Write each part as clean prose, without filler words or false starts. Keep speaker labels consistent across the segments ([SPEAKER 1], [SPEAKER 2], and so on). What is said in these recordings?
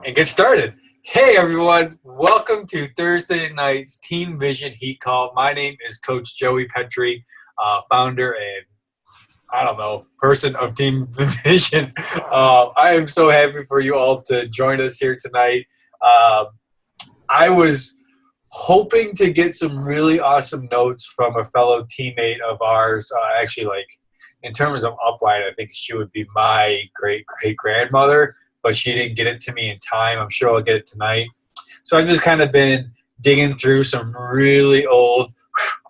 [SPEAKER 1] and get started. Hey everyone, welcome to Thursday night's Team Vision Heat Call. My name is Coach Joey Petri, founder and person of Team Vision. I am so happy for you all to join us here tonight. I was hoping to get some really awesome notes from a fellow teammate of ours. In terms of upline, I think she would be my great-great-grandmother, but she didn't get it to me in time. I'm sure I'll get it tonight. So I've just kind of been digging through some really old,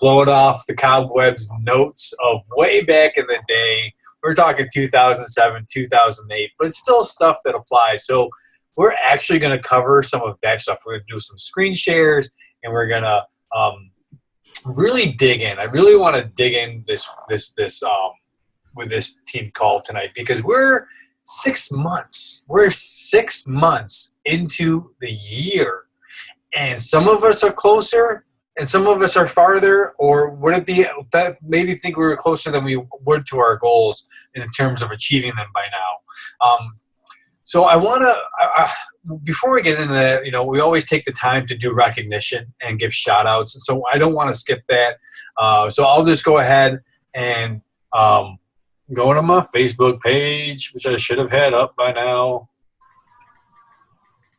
[SPEAKER 1] blowing off the cobwebs notes of way back in the day. We're talking 2007, 2008, but it's still stuff that applies. So we're actually going to cover some of that stuff. We're going to do some screen shares, and we're going to really dig in. I really want to dig in with this team call tonight because we're 6 months. We're 6 months into the year, and some of us are closer, and some of us are farther. Or would it be that maybe think we were closer than we would to our goals in terms of achieving them by now? So I want to, before we get into that, we always take the time to do recognition and give shout outs. So I don't want to skip that. So I'll just go ahead and go to my Facebook page, which I should have had up by now.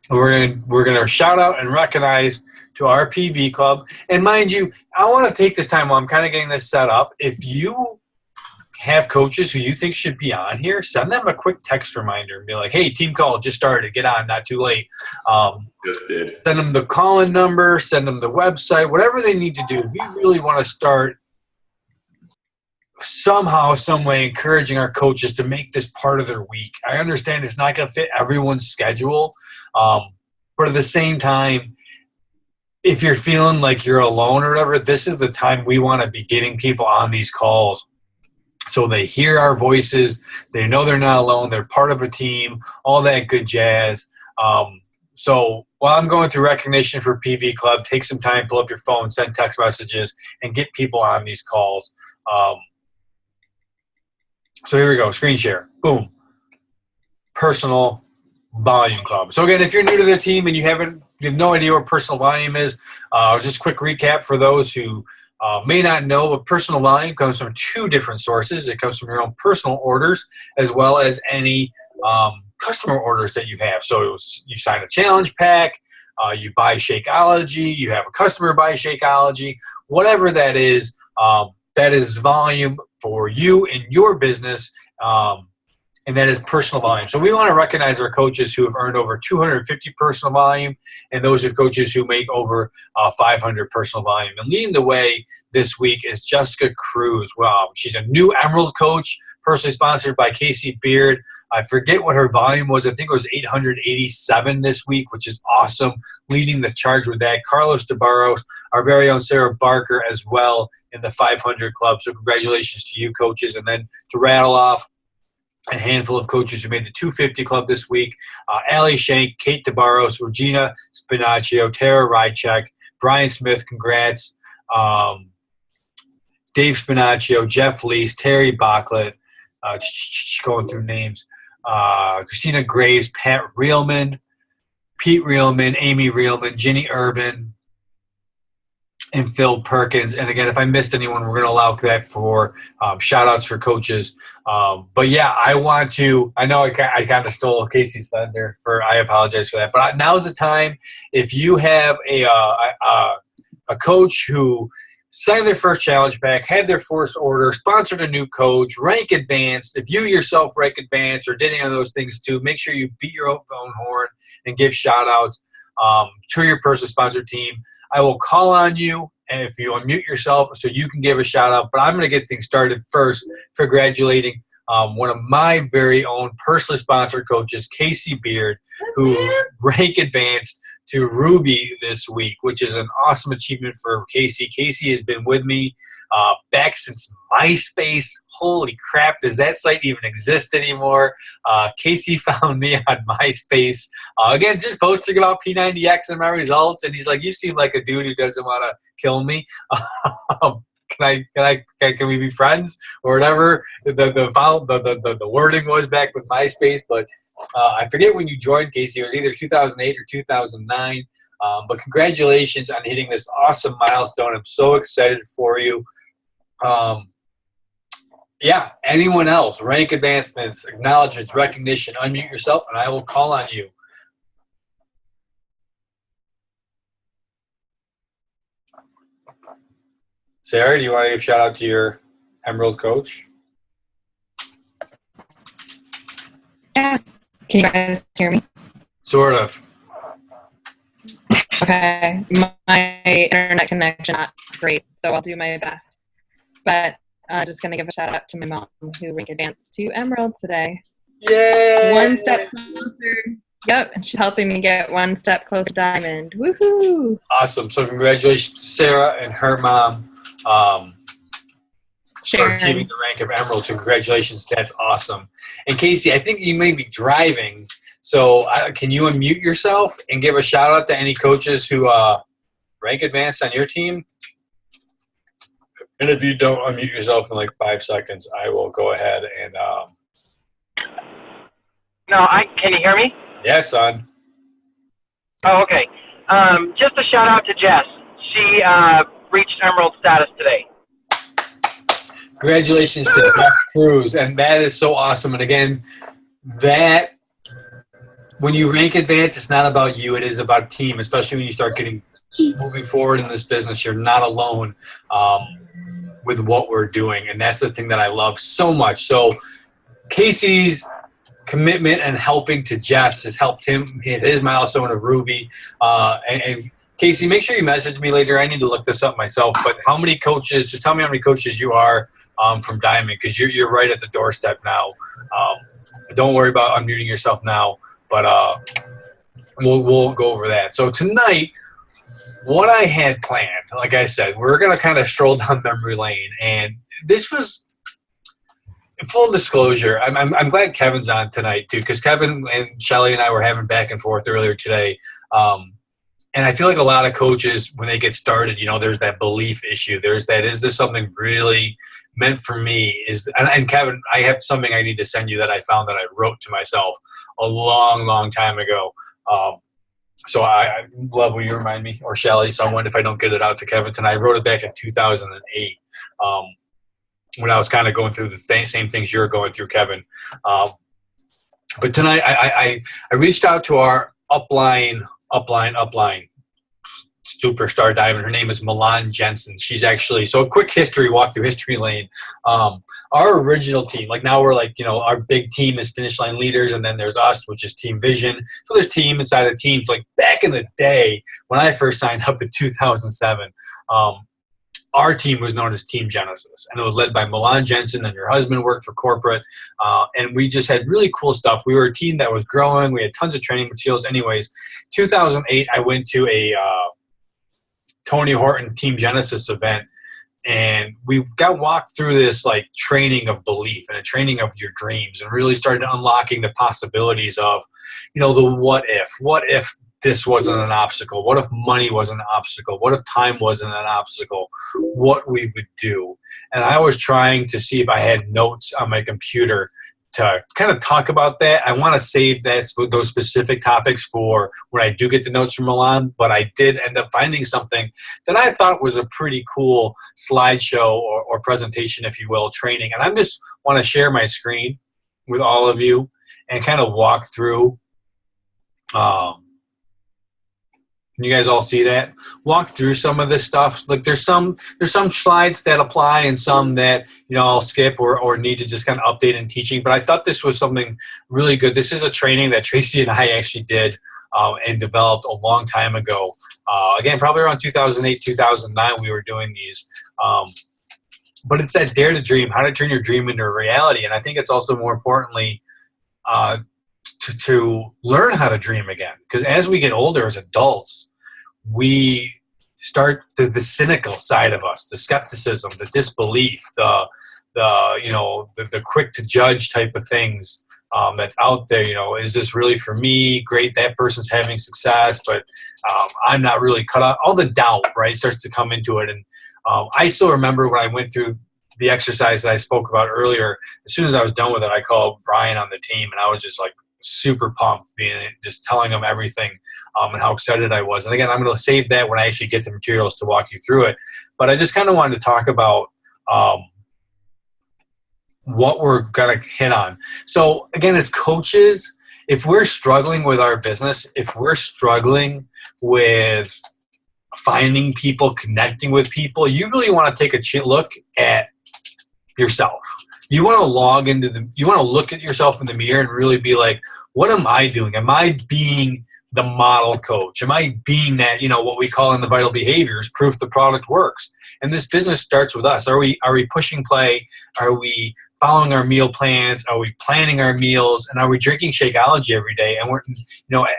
[SPEAKER 1] We're gonna shout out and recognize to our PV club. And mind you, I want to take this time while I'm kind of getting this set up. If you have coaches who you think should be on here, send them a quick text reminder and be like, hey, team call just started, get on, not too late.
[SPEAKER 2] Just did.
[SPEAKER 1] Send them the call-in number, send them the website, whatever they need to do. We really want to start somehow, some way, encouraging our coaches to make this part of their week. I understand it's not going to fit everyone's schedule, but at the same time, if you're feeling like you're alone or whatever, this is the time we want to be getting people on these calls so they hear our voices, they know they're not alone, they're part of a team, all that good jazz. So while I'm going through recognition for PV Club, take some time, pull up your phone, send text messages, and get people on these calls. So here we go, screen share, boom. Personal Volume Club. So again, if you're new to the team and you have no idea what personal volume is, just a quick recap for those who may not know, but personal volume comes from two different sources. It comes from your own personal orders as well as any customer orders that you have. So you sign a challenge pack, you buy Shakeology, you have a customer buy Shakeology, whatever that is volume for you and your business, and that is personal volume. So we want to recognize our coaches who have earned over 250 personal volume and those of coaches who make over 500 personal volume. And leading the way this week is Jessica Cruz. Well, she's a new Emerald coach, personally sponsored by Casey Beard. I forget what her volume was. I think it was 887 this week, which is awesome. Leading the charge with that. Carlos DeBarros, our very own Sarah Barker as well in the 500 club. So congratulations to you, coaches. And then to rattle off a handful of coaches who made the 250 club this week: Allie Shank, Kate DeBarros, Regina Spinaccio, Tara Rychek, Brian Smith, congrats, Dave Spinaccio, Jeff Lees, Terry Bachlet, going through names, Christina Graves, Pat Reelman, Pete Reelman, Amy Reelman, Ginny Urban, and Phil Perkins. And again, if I missed anyone, we're going to allow that for shout outs for coaches. But yeah, I know I kind of stole Casey's thunder, I apologize for that. But now's the time. If you have a coach who signed their first challenge pack, had their first order, sponsored a new coach, rank advanced, if you yourself rank advanced or did any of those things too, make sure you beat your own horn and give shout outs to your personal sponsor team. I will call on you, and if you unmute yourself so you can give a shout out. But I'm going to get things started first for congratulating one of my very own personally sponsored coaches, Casey Beard, who rank advanced to Ruby this week, which is an awesome achievement for Casey. Casey has been with me back since MySpace. Holy crap, does that site even exist anymore? Casey found me on MySpace. Again, just posting about P90X and my results, and he's like, you seem like a dude who doesn't want to kill me. Can we be friends or whatever the wording was back with MySpace? But I forget when you joined, Casey. It was either 2008 or 2009. But congratulations on hitting this awesome milestone. I'm so excited for you. Yeah, anyone else, rank advancements, acknowledgments, recognition, unmute yourself, and I will call on you. Sarah, do you want to give a shout out to your Emerald coach?
[SPEAKER 3] Yeah. Can you guys hear me?
[SPEAKER 1] Sort of.
[SPEAKER 3] Okay. My internet connection not great, so I'll do my best. But just going to give a shout out to my mom who rank advanced to Emerald today.
[SPEAKER 1] Yay!
[SPEAKER 3] One step closer. Yep, and she's helping me get one step closer to Diamond. Woohoo!
[SPEAKER 1] Awesome. So congratulations to Sarah and her mom for achieving the rank of Emerald. So congratulations. That's awesome. And Casey, I think you may be driving. So can you unmute yourself and give a shout out to any coaches who rank advanced on your team? And if you don't unmute yourself in like 5 seconds, I will go ahead and
[SPEAKER 4] No, can you hear me?
[SPEAKER 1] yeah, son.
[SPEAKER 4] Oh, okay. Just a shout out to Jess. She reached Emerald status today.
[SPEAKER 1] Congratulations to Jess Cruz, and that is so awesome. And again, that when you rank advanced, it's not about you; it is about team. Especially when you start moving forward in this business, you're not alone with what we're doing, and that's the thing that I love so much. So, Casey's commitment and helping to Jess has helped him hit his milestone of Ruby. And Casey, make sure you message me later. I need to look this up myself. But how many coaches? Just tell me how many coaches you are from Diamond, because you're right at the doorstep now. Don't worry about unmuting yourself now, but we'll go over that. So tonight, what I had planned, like I said, we're going to kind of stroll down memory lane, and this was full disclosure. I'm glad Kevin's on tonight too, because Kevin and Shelly and I were having back and forth earlier today. And I feel like a lot of coaches, when they get started, there's that belief issue. There's that, is this something really meant for me? And Kevin, I have something I need to send you that I found that I wrote to myself a long, long time ago. So I love when you remind me, or Shelly, someone, if I don't get it out to Kevin tonight. I wrote it back in 2008 when I was kind of going through the same things you're going through, Kevin. But tonight I reached out to our upline superstar diamond. Her name is Milan Jensen. She's actually, so a quick walk through history lane. Our original team, like now we're like, our big team is Finish Line Leaders, and then there's us, which is Team Vision. So there's team inside of teams. Like back in the day when I first signed up in 2007, our team was known as Team Genesis, and it was led by Milan Jensen, and your husband worked for corporate, and we just had really cool stuff. We were a team that was growing. We had tons of training materials. Anyways, 2008, I went to a Tony Horton Team Genesis event, and we got walked through this like training of belief and a training of your dreams, and really started unlocking the possibilities of, the what if this wasn't an obstacle? What if money wasn't an obstacle? What if time wasn't an obstacle? What we would do. And I was trying to see if I had notes on my computer to kind of talk about that. I want to save those specific topics for when I do get the notes from Milan, but I did end up finding something that I thought was a pretty cool slideshow or presentation, if you will, training. And I just want to share my screen with all of you and kind of walk through. Can you guys all see that? Walk through some of this stuff. Like there's some slides that apply and some that I'll skip or need to just kind of update in teaching. But I thought this was something really good. This is a training that Tracy and I actually did and developed a long time ago. Again, probably around 2008, 2009, we were doing these. But it's that dare to dream, how to turn your dream into a reality. And I think it's also more importantly to learn how to dream again, because as we get older as adults, we start the cynical side of us, the skepticism, the disbelief, the quick to judge type of things that's out there. Is this really for me? Great, that person's having success, but I'm not really cut out. All the doubt, right, starts to come into it. And I still remember when I went through the exercise that I spoke about earlier. As soon as I was done with it, I called Brian on the team, and I was just like super pumped, just telling them everything and how excited I was. And again, I'm going to save that when I actually get the materials to walk you through it. But I just kind of wanted to talk about what we're going to hit on. So again, as coaches, if we're struggling with our business, if we're struggling with finding people, connecting with people, you really want to take a look at yourself. You want to you want to look at yourself in the mirror and really be like, what am I doing? Am I being the model coach? Am I being that, what we call in the vital behaviors, proof the product works? And this business starts with us. Are we pushing play? Are we following our meal plans? Are we planning our meals? And are we drinking Shakeology every day? And we're,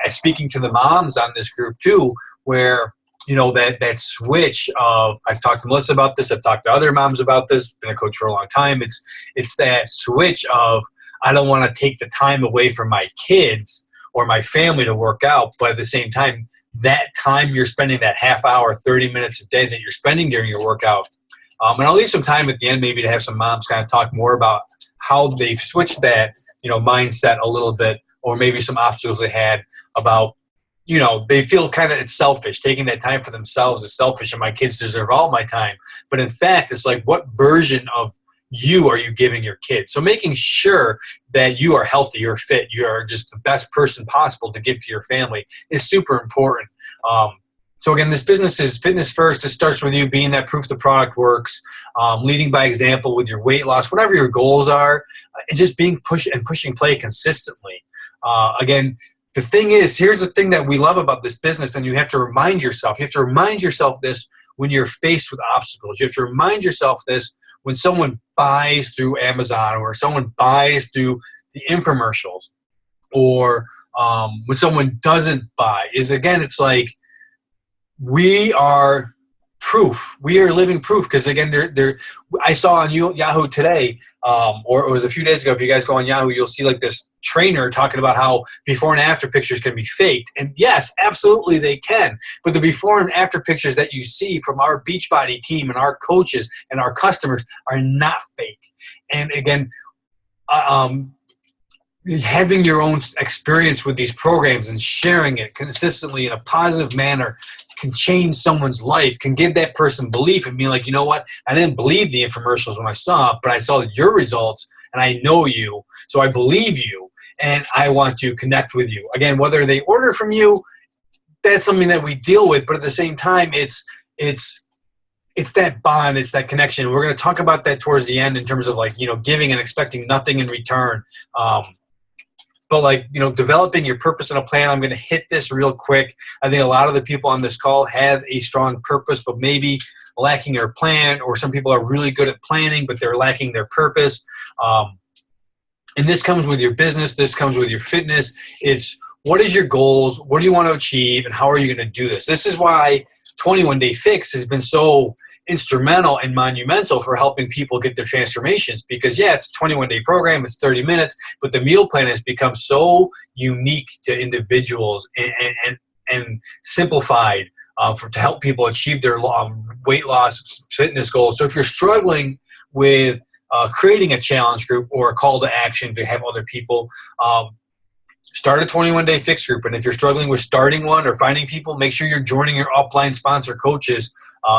[SPEAKER 1] speaking to the moms on this group too, where that switch of, I've talked to Melissa about this, I've talked to other moms about this, been a coach for a long time. It's that switch of, I don't want to take the time away from my kids or my family to work out, but at the same time, that time you're spending, that half hour, 30 minutes a day that you're spending during your workout. And I'll leave some time at the end maybe to have some moms kind of talk more about how they've switched that, mindset a little bit, or maybe some obstacles they had about, they feel kind of it's selfish. Taking that time for themselves is selfish, and my kids deserve all my time. But in fact, it's like, what version of you are you giving your kids? So making sure that you are healthy, you're fit, you are just the best person possible to give to your family is super important. So again, this business is fitness first. It starts with you being that proof the product works, leading by example with your weight loss, whatever your goals are, and just being pushing play consistently. Again, the thing is, here's the thing that we love about this business, and you have to remind yourself. You have to remind yourself this when you're faced with obstacles. You have to remind yourself this when someone buys through Amazon, or someone buys through the infomercials, or when someone doesn't buy. It's like, we are proof. We are living proof, because again, I saw on Yahoo today, or it was a few days ago. If you guys go on Yahoo, you'll see like this trainer talking about how before and after pictures can be faked. And yes, absolutely they can. But the before and after pictures that you see from our Beachbody team and our coaches and our customers are not fake. And again, having your own experience with these programs and sharing it consistently in a positive manner can change someone's life, can give that person belief and be like, you know what, I didn't believe the infomercials when I saw it, but I saw your results and I know you, so I believe you and I want to connect with you. Again, whether they order from you, that's something that we deal with, but at the same time, it's that bond, it's that connection. We're going to talk about that towards the end in terms of giving and expecting nothing in return. But developing your purpose and a plan, I'm going to hit this real quick. I think a lot of the people on this call have a strong purpose, but maybe lacking their plan, or some people are really good at planning, but they're lacking their purpose. And this comes with your business. This comes with your fitness. It's, what is your goals? What do you want to achieve? And how are you going to do this? This is why 21 Day Fix has been so instrumental and monumental for helping people get their transformations, because it's a 21-day program, it's 30 minutes, but the meal plan has become so unique to individuals and simplified to help people achieve their weight loss fitness goals. So if you're struggling with creating a challenge group or a call to action to have other people, start a 21-day fix group. And if you're struggling with starting one or finding people, make sure you're joining your upline sponsor coaches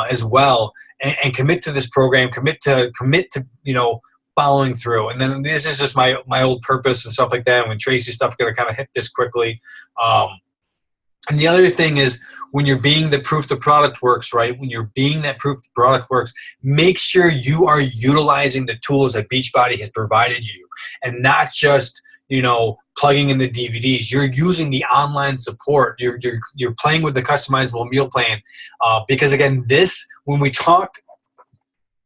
[SPEAKER 1] as well, and commit to this program, commit to following through. And then this is just my old purpose and stuff like that. And when Tracy's stuff, going to kind of hit this quickly. And the other thing is, when you're being the proof the product works, right? When you're being that proof the product works, make sure you are utilizing the tools that Beachbody has provided you, and not just plugging in the DVDs. You're using the online support. You're playing with the customizable meal plan, because again, when we talk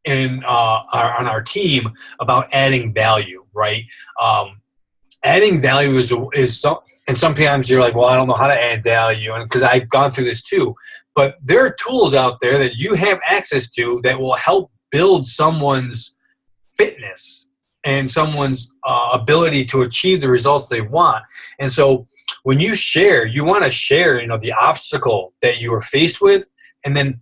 [SPEAKER 1] on our team about adding value, right? Adding value is so, and sometimes you're like, well, I don't know how to add value, and because I've gone through this too. But there are tools out there that you have access to that will help build someone's fitness and someone's ability to achieve the results they want. And so when you share, you want to share, the obstacle that you are faced with, and then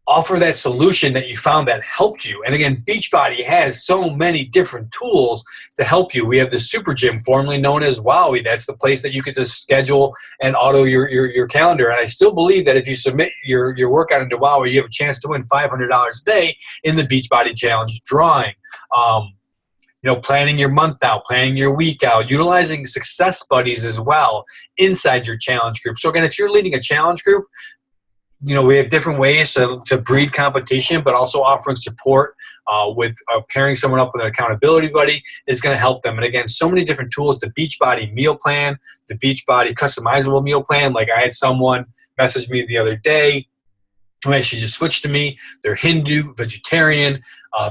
[SPEAKER 1] offer that solution that you found that helped you. And again, Beachbody has so many different tools to help you. We have the Super Gym, formerly known as Wowie. That's the place that you could just schedule and auto your calendar. And I still believe that if you submit your workout into Wowie, you have a chance to win $500 a day in the Beachbody Challenge drawing. Planning your month out, planning your week out, utilizing success buddies as well inside your challenge group. So again, if you're leading a challenge group, we have different ways to breed competition, but also offering support with pairing someone up with an accountability buddy is going to help them. And again, so many different tools, the Beachbody meal plan, the Beachbody customizable meal plan. Like I had someone message me the other day who actually just switched to me. They're Hindu, vegetarian.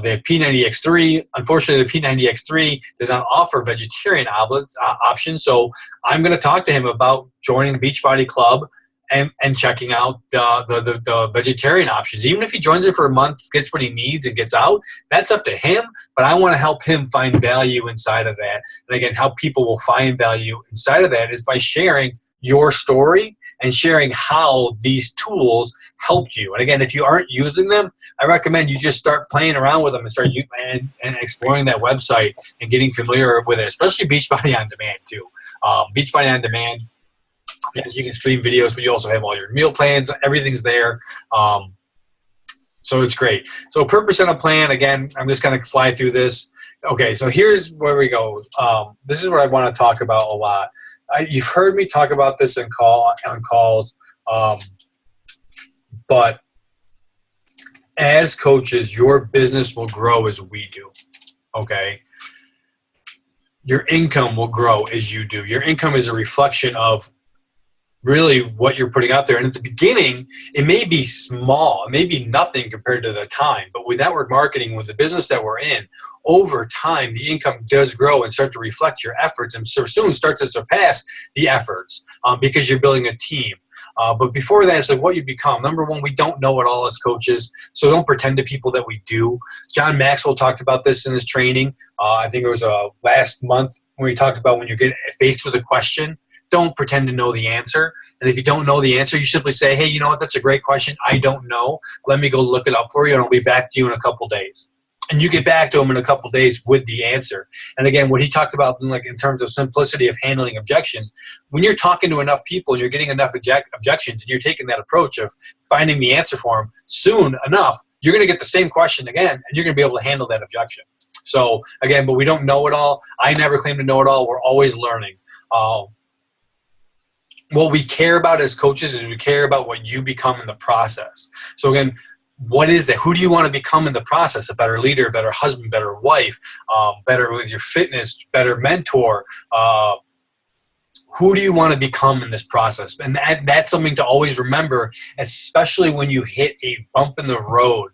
[SPEAKER 1] They have P90X3. Unfortunately, the P90X3 does not offer vegetarian options. So I'm going to talk to him about joining the Beachbody Club and checking out the vegetarian options. Even if he joins it for a month, gets what he needs, and gets out, that's up to him. But I want to help him find value inside of that. And again, how people will find value inside of that is by sharing your story and sharing how these tools helped you. And again, if you aren't using them, I recommend you just start playing around with them and start and exploring that website and getting familiar with it, especially Beachbody On Demand too. Beachbody On Demand, yes, you can stream videos, but you also have all your meal plans. Everything's there. So it's great. So a purpose and a plan, again, I'm just going to fly through this. Okay, so here's where we go. This is what I want to talk about a lot. You've heard me talk about this on calls, but as coaches, your business will grow as we do, okay? Your income will grow as you do. Your income is a reflection of really what you're putting out there. And at the beginning, it may be small, it may be nothing compared to the time, but with network marketing, with the business that we're in, over time, the income does grow and start to reflect your efforts and soon start to surpass the efforts because you're building a team. But before that, it's like what you become. Number one, we don't know it all as coaches, so don't pretend to people that we do. John Maxwell talked about this in his training. I think it was last month when we talked about when you get faced with a question, don't pretend to know the answer. And if you don't know the answer, you simply say, hey, you know what, that's a great question. I don't know. Let me go look it up for you, and I'll be back to you in a couple days. And you get back to him in a couple days with the answer. And again, what he talked about in terms of simplicity of handling objections, when you're talking to enough people and you're getting enough objections and you're taking that approach of finding the answer for them, soon enough, you're going to get the same question again, and you're going to be able to handle that objection. So again, but we don't know it all. I never claim to know it all. We're always learning. What we care about as coaches is we care about what you become in the process. So again, what is that? Who do you want to become in the process? A better leader, a better husband, better wife, better with your fitness, better mentor. Who do you want to become in this process? And that's something to always remember, especially when you hit a bump in the road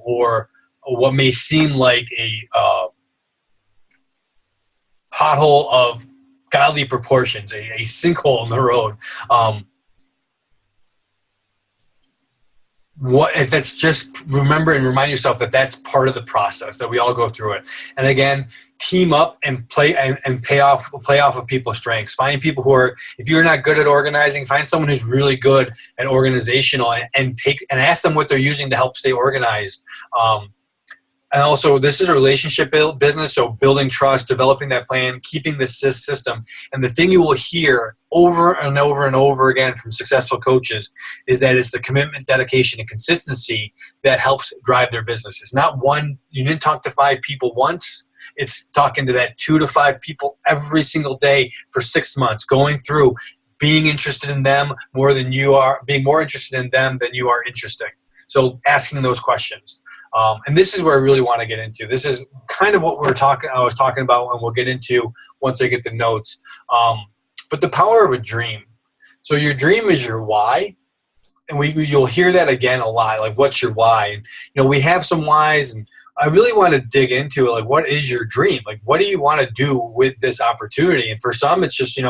[SPEAKER 1] or what may seem like a pothole of godly proportions, a sinkhole in the road. That's just remember and remind yourself that that's part of the process, that we all go through it. And again, team up and play and play off of people's strengths. Find people who are, if you're not good at organizing, find someone who's really good at organizational and ask them what they're using to help stay organized. And also, this is a relationship business, so building trust, developing that plan, keeping the system. And the thing you will hear over and over and over again from successful coaches is that it's the commitment, dedication, and consistency that helps drive their business. It's not one, you didn't talk to 5 people once. It's talking to that 2 to 5 people every single day for 6 months, going through, being interested in them more than you are, being more interested in them than you are interesting. So asking those questions. And this is where I really want to get into. This is kind of what I was talking about, and we'll get into once I get the notes. But the power of a dream. So your dream is your why. And you'll hear that again a lot, like what's your why? And we have some whys, and I really want to dig into it, like what is your dream? Like what do you want to do with this opportunity? And for some, it's just,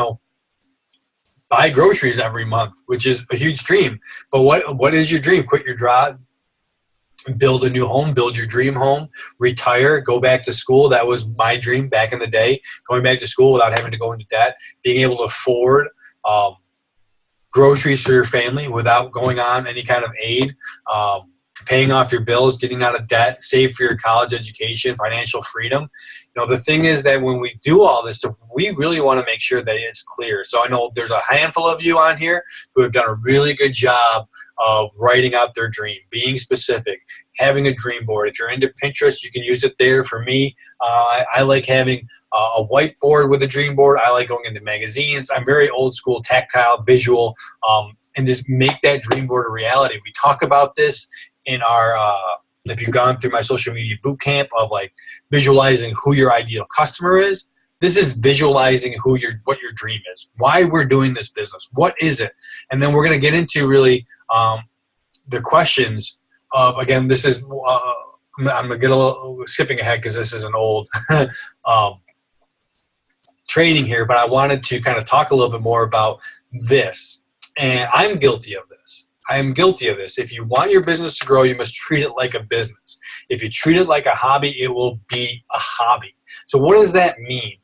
[SPEAKER 1] buy groceries every month, which is a huge dream. But what is your dream? Quit your job, build a new home, build your dream home, retire, go back to school. That was my dream back in the day, going back to school without having to go into debt, being able to afford groceries for your family without going on any kind of aid. paying off your bills, getting out of debt, save for your college education, financial freedom. The thing is that when we do all this stuff, we really want to make sure that it's clear. So I know there's a handful of you on here who have done a really good job of writing out their dream, being specific, having a dream board. If you're into Pinterest, you can use it there. For me, I like having a whiteboard with a dream board. I like going into magazines. I'm very old school, tactile, visual, and just make that dream board a reality. We talk about this in our if you've gone through my social media boot camp of like visualizing who your ideal customer is. This is visualizing what your dream is, why we're doing this business, what is it? And then we're going to get into really the questions of, again, this is, I'm going to get a little skipping ahead because this is an old training here, but I wanted to kind of talk a little bit more about this. And I'm guilty of this. I am guilty of this. If you want your business to grow, you must treat it like a business. If you treat it like a hobby, it will be a hobby. So what does that mean?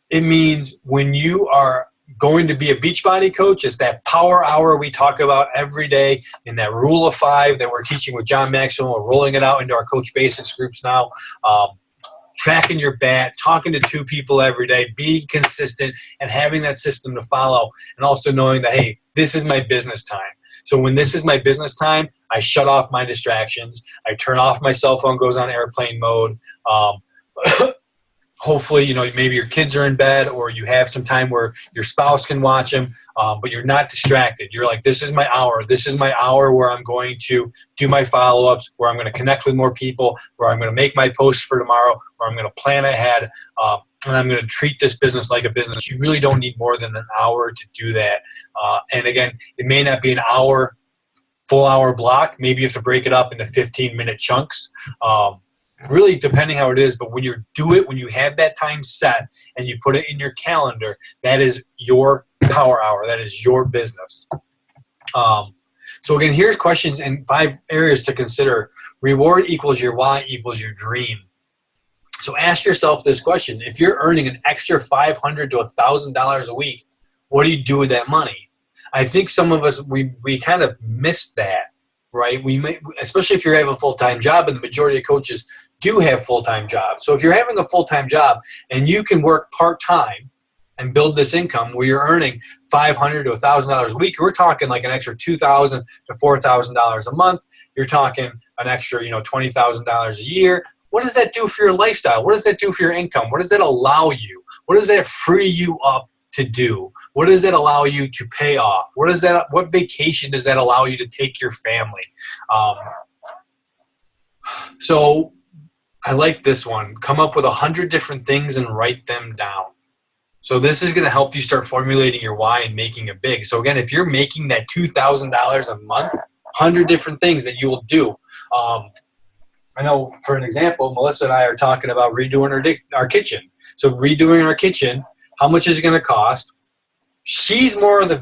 [SPEAKER 1] It means when you are going to be a Beachbody coach, it's that power hour we talk about every day in that rule of 5 that we're teaching with John Maxwell. We're rolling it out into our Coach Basics groups now. Tracking your bat, talking to 2 people every day, being consistent and having that system to follow, and also knowing that, hey, this is my business time. So when this is my business time, I shut off my distractions. I turn off my cell phone, goes on airplane mode. Hopefully, maybe your kids are in bed or you have some time where your spouse can watch them, but you're not distracted. You're like, this is my hour. This is my hour where I'm going to do my follow-ups, where I'm going to connect with more people, where I'm going to make my posts for tomorrow, where I'm going to plan ahead, and I'm going to treat this business like a business. You really don't need more than an hour to do that. And again, it may not be an hour, full hour block. Maybe you have to break it up into 15-minute chunks. Really depending how it is, but when you do it, when you have that time set and you put it in your calendar, that is your power hour. That is your business. So again, here's questions and 5 areas to consider. Reward equals your why equals your dream. So ask yourself this question. If you're earning an extra $500 to $1,000 a week, what do you do with that money? I think some of us, we kind of missed that, right? We may, especially if you have a full-time job, and the majority of coaches do have full-time jobs. So if you're having a full-time job and you can work part-time and build this income where you're earning $500 to $1,000 a week, we're talking like an extra $2,000 to $4,000 a month. You're talking an extra, $20,000 a year. What does that do for your lifestyle? What does that do for your income? What does that allow you? What does that free you up to do? What does that allow you to pay off? What vacation does that allow you to take your family? So I like this one. Come up with 100 different things and write them down. So this is going to help you start formulating your why and making it big. So again, if you're making that $2,000 a month, 100 different things that you will do. I know, for an example, Melissa and I are talking about redoing our kitchen. So redoing our kitchen, how much is it going to cost? She's more of the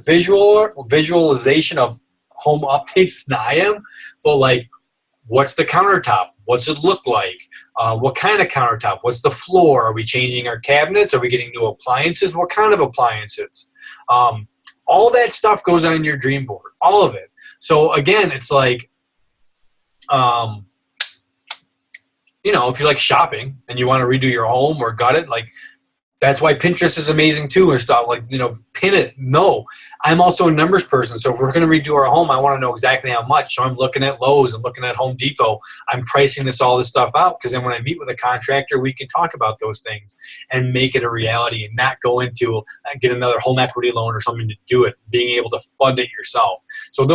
[SPEAKER 1] visualization of home updates than I am. But like, what's the countertop? What's it look like? What kind of countertop? What's the floor? Are we changing our cabinets? Are we getting new appliances? What kind of appliances? All that stuff goes on your dream board, all of it. So again, it's like, if you like shopping and you want to redo your home or gut it, like that's why Pinterest is amazing too, or stuff like, pin it. No, I'm also a numbers person. So if we're going to redo our home, I want to know exactly how much. So I'm looking at Lowe's, I'm looking at Home Depot. I'm pricing all this stuff out, because then when I meet with a contractor, we can talk about those things and make it a reality and not go into get another home equity loan or something to do it, being able to fund it yourself. So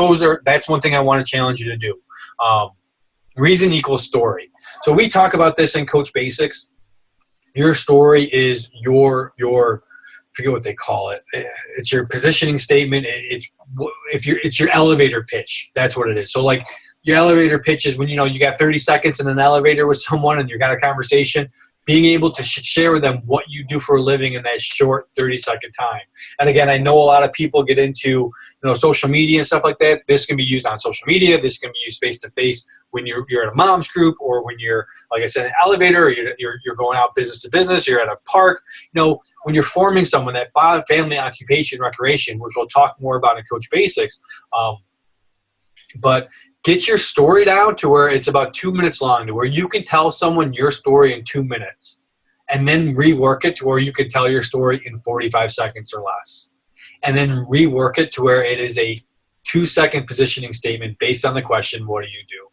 [SPEAKER 1] that's one thing I want to challenge you to do. Reason equals story. So we talk about this in Coach Basics. Your story is your forget what they call it. It's your positioning statement. It's your elevator pitch. That's what it is. So like your elevator pitch is when you got 30 seconds in an elevator with someone and you got a conversation. Being able to share with them what you do for a living in that short 30-second time. And again, I know a lot of people get into social media and stuff like that. This can be used on social media. This can be used face-to-face when you're at a mom's group, or when you're, like I said, in an elevator, or you're going out business to business. You're at a park. When you're forming someone, that family, occupation, recreation, which we'll talk more about in Coach Basics. But get your story down to where it's about 2 minutes long, to where you can tell someone your story in 2 minutes, and then rework it to where you can tell your story in 45 seconds or less, and then rework it to where it is a 2-second positioning statement based on the question, what do you do?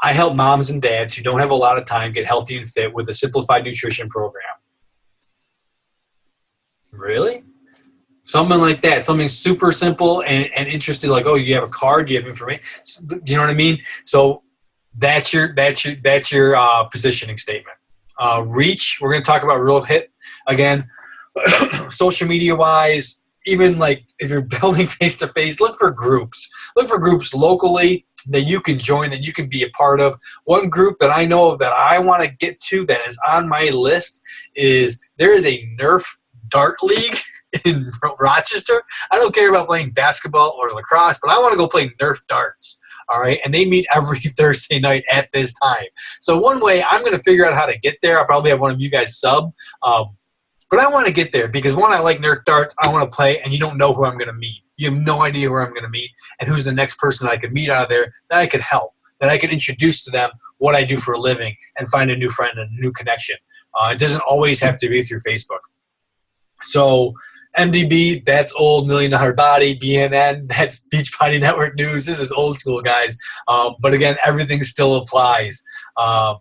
[SPEAKER 1] I help moms and dads who don't have a lot of time get healthy and fit with a simplified nutrition program. Really? Something like that. Something super simple and interesting, like, oh, you have a card, do you have information? You know what I mean? So that's your positioning statement. Reach, we're going to talk about real hit again. Social media wise, even like if you're building face-to-face, look for groups. Look for groups locally that you can join, that you can be a part of. One group that I know of that I want to get to that is on my list is there is a Nerf dart league in Rochester. I don't care about playing basketball or lacrosse, but I want to go play Nerf darts. All right, and they meet every Thursday night at this time. So one way I'm going to figure out how to get there. I'll probably have one of you guys sub. But I want to get there because, one, I like Nerf darts. I want to play, and you don't know who I'm going to meet. You have no idea where I'm going to meet and who's the next person that I could meet out of there that I could help, that I could introduce to them what I do for a living and find a new friend and a new connection. It doesn't always have to be through Facebook. So MDB, that's old, $1 Million Body. BNN, that's Beachbody Network News. This is old school, guys. But again, everything still applies. And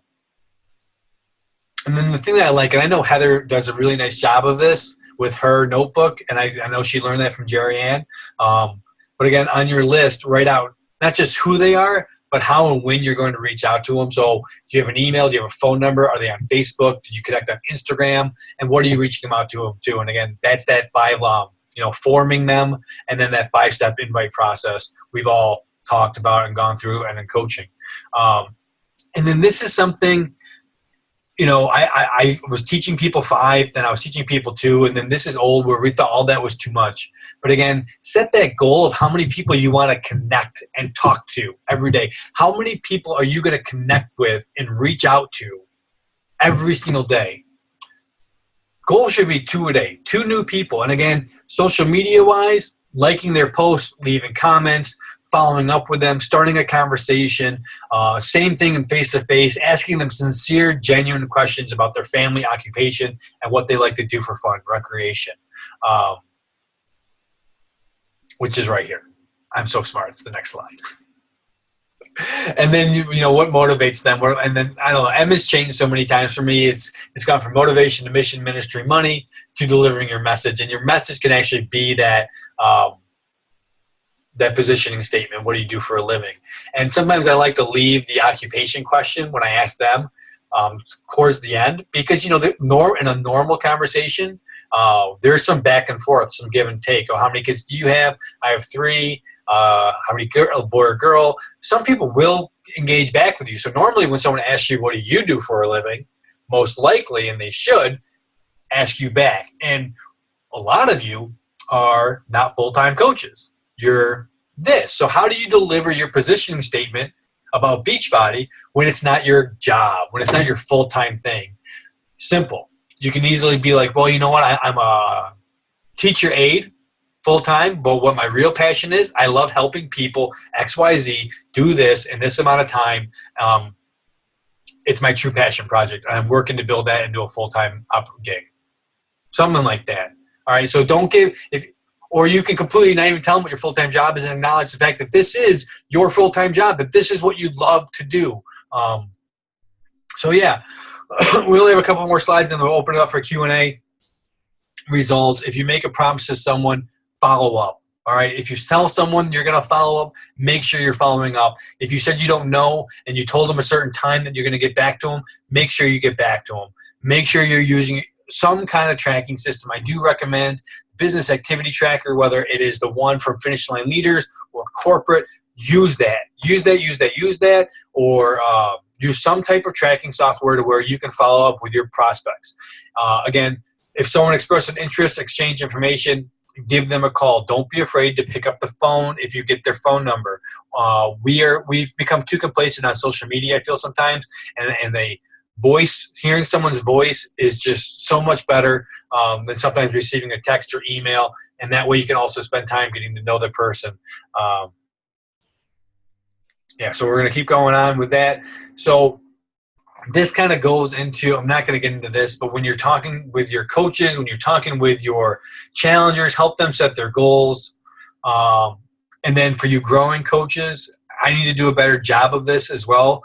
[SPEAKER 1] then the thing that I like, and I know Heather does a really nice job of this with her notebook, and I know she learned that from Jerry Ann. But again, on your list, write out not just who they are, but how and when you're going to reach out to them. So do you have an email? Do you have a phone number? Are they on Facebook? Did you connect on Instagram? And what are you reaching them out to them to? And again, that's that forming them, and then that 5-step invite process we've all talked about and gone through, and then coaching. And then this is something, I was teaching people 5, then I was teaching people 2, and then this is old where we thought all that was too much. But again, set that goal of how many people you want to connect and talk to every day. How many people are you going to connect with and reach out to every single day? Goal should be 2 a day, 2 new people. And again, social media-wise, liking their posts, leaving comments, following up with them, starting a conversation. Same thing in face-to-face, asking them sincere, genuine questions about their family, occupation, and what they like to do for fun, recreation, which is right here. I'm so smart. It's the next slide. And then, what motivates them. And then, I don't know, M has changed so many times for me. It's gone from motivation to mission, ministry, money, to delivering your message. And your message can actually be that positioning statement. What do you do for a living? And sometimes I like to leave the occupation question when I ask them towards the end, because, in a normal conversation, there's some back and forth, some give and take. Oh, how many kids do you have? I have 3. How many boy or girl? Some people will engage back with you. So normally when someone asks you, what do you do for a living? Most likely, and they should, ask you back. And a lot of you are not full-time coaches. You're this. So how do you deliver your positioning statement about Beachbody when it's not your job, when it's not your full-time thing? Simple. You can easily be like, well, you know what? I'm a teacher aide full-time, but what my real passion is, I love helping people XYZ do this in this amount of time. It's my true passion project. I'm working to build that into a full-time gig. Something like that. All right. So don't or you can completely not even tell them what your full-time job is and acknowledge the fact that this is your full-time job, that this is what you love to do. So yeah, we only have a couple more slides and we'll open it up for Q&A. Results. If you make a promise to someone, follow up. All right. If you tell someone you're going to follow up, make sure you're following up. If you said you don't know and you told them a certain time that you're going to get back to them, make sure you get back to them. Make sure you're using some kind of tracking system. I do recommend business activity tracker, whether it is the one from Finish Line Leaders or corporate. Use that, or use some type of tracking software to where you can follow up with your prospects. Again, if someone expresses an interest, exchange information, give them a call. Don't be afraid to pick up the phone if you get their phone number. We've become too complacent on social media, I feel sometimes, and hearing someone's voice is just so much better than sometimes receiving a text or email, and that way you can also spend time getting to know the person. Yeah, so we're going to keep going on with that. So this kind of goes into, I'm not going to get into this, but when you're talking with your coaches, when you're talking with your challengers, help them set their goals. And then for you growing coaches, I need to do a better job of this as well.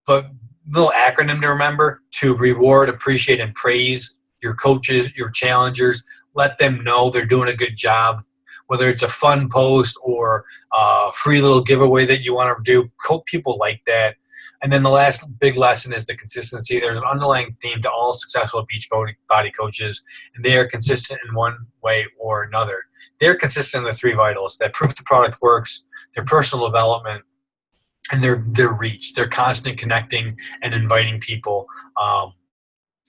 [SPEAKER 1] But little acronym to remember: to reward, appreciate, and praise your coaches, your challengers. Let them know they're doing a good job. Whether it's a fun post or a free little giveaway that you want to do, people like that. And then the last big lesson is the consistency. There's an underlying theme to all successful Beachbody coaches, and they are consistent in one way or another. They're consistent in the three vitals: that proof the product works, their personal development, and their reach. They're constant connecting and inviting people.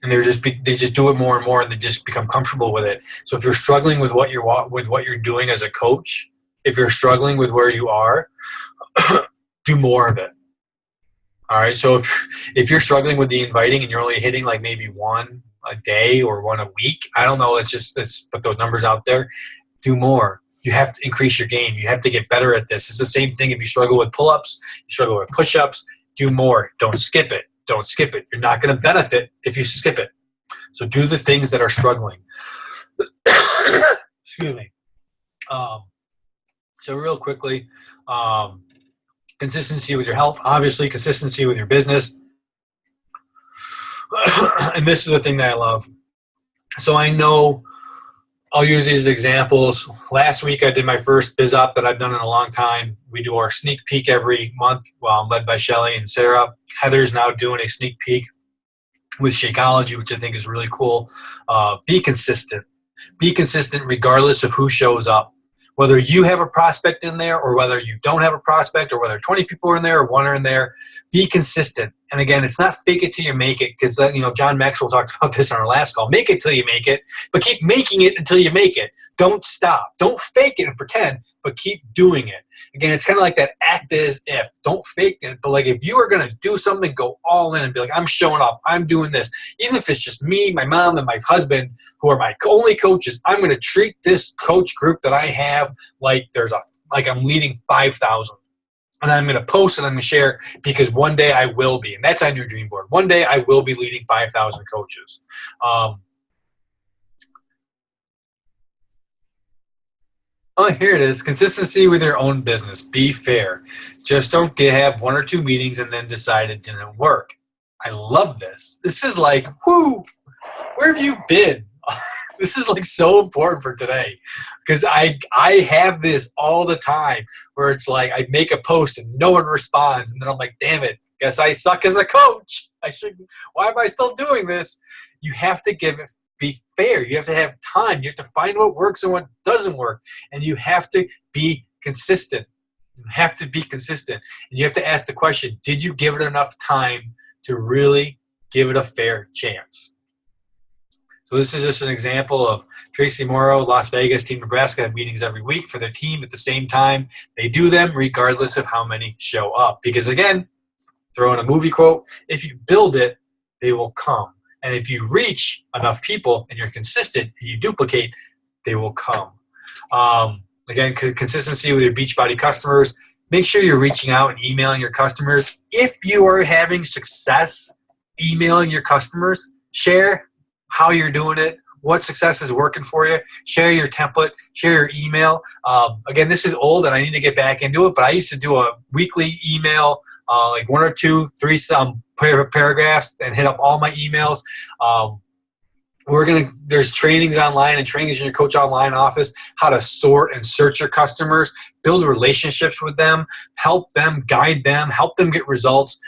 [SPEAKER 1] And they just do it more and more, and they just become comfortable with it. So if you're struggling with what you're doing as a coach, if you're struggling with where you are, do more of it. All right. So if you're struggling with the inviting and you're only hitting like maybe one a day or one a week, I don't know. Let's put those numbers out there. Do more. You have to increase your game. You have to get better at this. It's the same thing if you struggle with pull-ups, you struggle with push-ups. Do more. Don't skip it. Don't skip it. You're not going to benefit if you skip it. So do the things that are struggling. Excuse me. So real quickly, consistency with your health, obviously consistency with your business. And this is the thing that I love. So I know I'll use these examples. Last week I did my first biz op that I've done in a long time. We do our sneak peek every month, led by Shelly and Sarah. Heather's now doing a sneak peek with Shakeology, which I think is really cool. Be consistent. Be consistent regardless of who shows up. Whether you have a prospect in there or whether you don't have a prospect or whether 20 people are in there or one are in there, be consistent. And again, it's not fake it till you make it, because John Maxwell talked about this on our last call. Make it till you make it, but keep making it until you make it. Don't stop. Don't fake it and pretend, but keep doing it. Again, it's kind of like that act as if. Don't fake it, but like if you are going to do something, go all in and be like, I'm showing up. I'm doing this. Even if it's just me, my mom, and my husband, who are my only coaches, I'm going to treat this coach group that I have like I'm leading 5,000. And I'm going to post and I'm going to share, because one day I will be. And that's on your dream board. One day I will be leading 5,000 coaches. Here it is. Consistency with your own business. Be fair. Just don't have one or two meetings and then decide it didn't work. I love this. This is like, whoo, where have you been? This is like so important for today, because I have this all the time where it's like I make a post and no one responds, and then I'm like, damn it, guess I suck as a coach. Why am I still doing this? You have to be fair. You have to have time. You have to find what works and what doesn't work, and you have to be consistent. You have to be consistent, and you have to ask the question: did you give it enough time to really give it a fair chance? So this is just an example of Tracy Morrow, Las Vegas, Team Nebraska have meetings every week for their team at the same time. They do them regardless of how many show up. Because again, throw in a movie quote, if you build it, they will come. And if you reach enough people and you're consistent and you duplicate, they will come. Again, consistency with your Beachbody customers. Make sure you're reaching out and emailing your customers. If you are having success emailing your customers, share how you're doing it, what success is working for you. Share your template, share your email. Again, this is old and I need to get back into it, but I used to do a weekly email, like 1 or 2, 3 paragraphs, and hit up all my emails. There's trainings online and trainings in your Coach Online office, how to sort and search your customers, build relationships with them, help them, guide them, help them get results.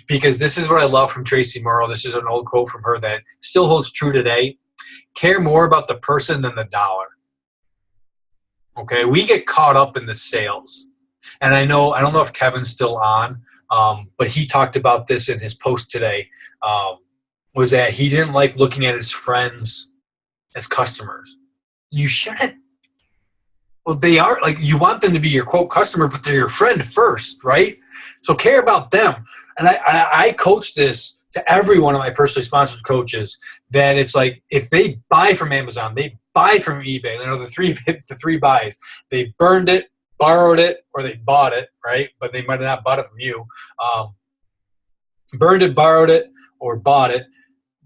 [SPEAKER 1] Because this is what I love from Tracy Morrow. This is an old quote from her that still holds true today. Care more about the person than the dollar. Okay, we get caught up in the sales. And I don't know if Kevin's still on, but he talked about this in his post today, was that he didn't like looking at his friends as customers. You shouldn't. Well, they are, like, you want them to be your quote customer, but they're your friend first, right? So care about them. And I coach this to every one of my personally sponsored coaches, that it's like, if they buy from Amazon, they buy from eBay, the three buys, they've burned it, borrowed it or they bought it, right? But they might have not bought it from you. Burned it, borrowed it, or bought it.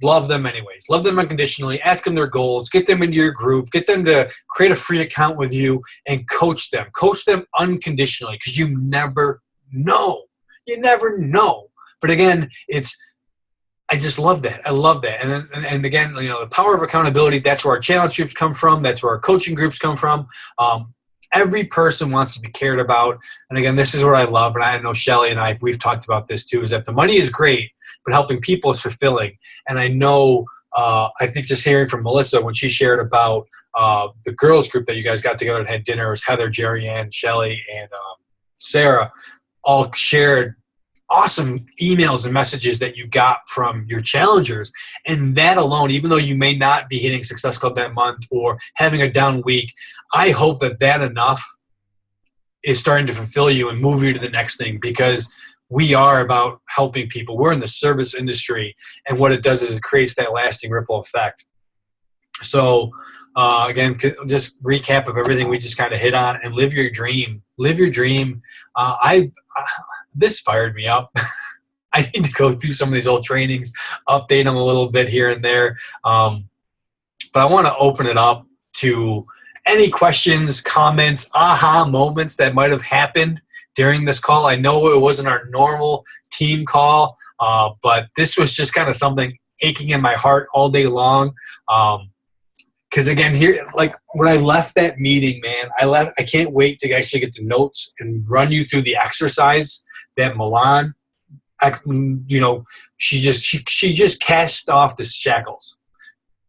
[SPEAKER 1] Love them anyways. Love them unconditionally. Ask them their goals. Get them into your group. Get them to create a free account with you and coach them. Coach them unconditionally because you never know. You never know. But again, I just love that. I love that. And again, the power of accountability, that's where our challenge groups come from. That's where our coaching groups come from. Every person wants to be cared about. And again, this is what I love. And I know Shelly and we've talked about this too, is that the money is great, but helping people is fulfilling. And I know, I think just hearing from Melissa when she shared about the girls group that you guys got together and had dinner, it was Heather, Jerry Ann, Shelly, and Sarah all shared awesome emails and messages that you got from your challengers. And that alone, even though you may not be hitting Success Club that month or having a down week, I hope that enough is starting to fulfill you and move you to the next thing, because we are about helping people. We're in the service industry, and what it does is it creates that lasting ripple effect. So again, just recap of everything we just kind of hit on, and live your dream. Live your dream. This fired me up. I need to go through some of these old trainings, update them a little bit here and there. But I want to open it up to any questions, comments, aha moments that might have happened during this call. I know it wasn't our normal team call, but this was just kind of something aching in my heart all day long. Because again, here, like when I left that meeting, man, I can't wait to actually get the notes and run you through the exercise that Milan, she just cast off the shackles,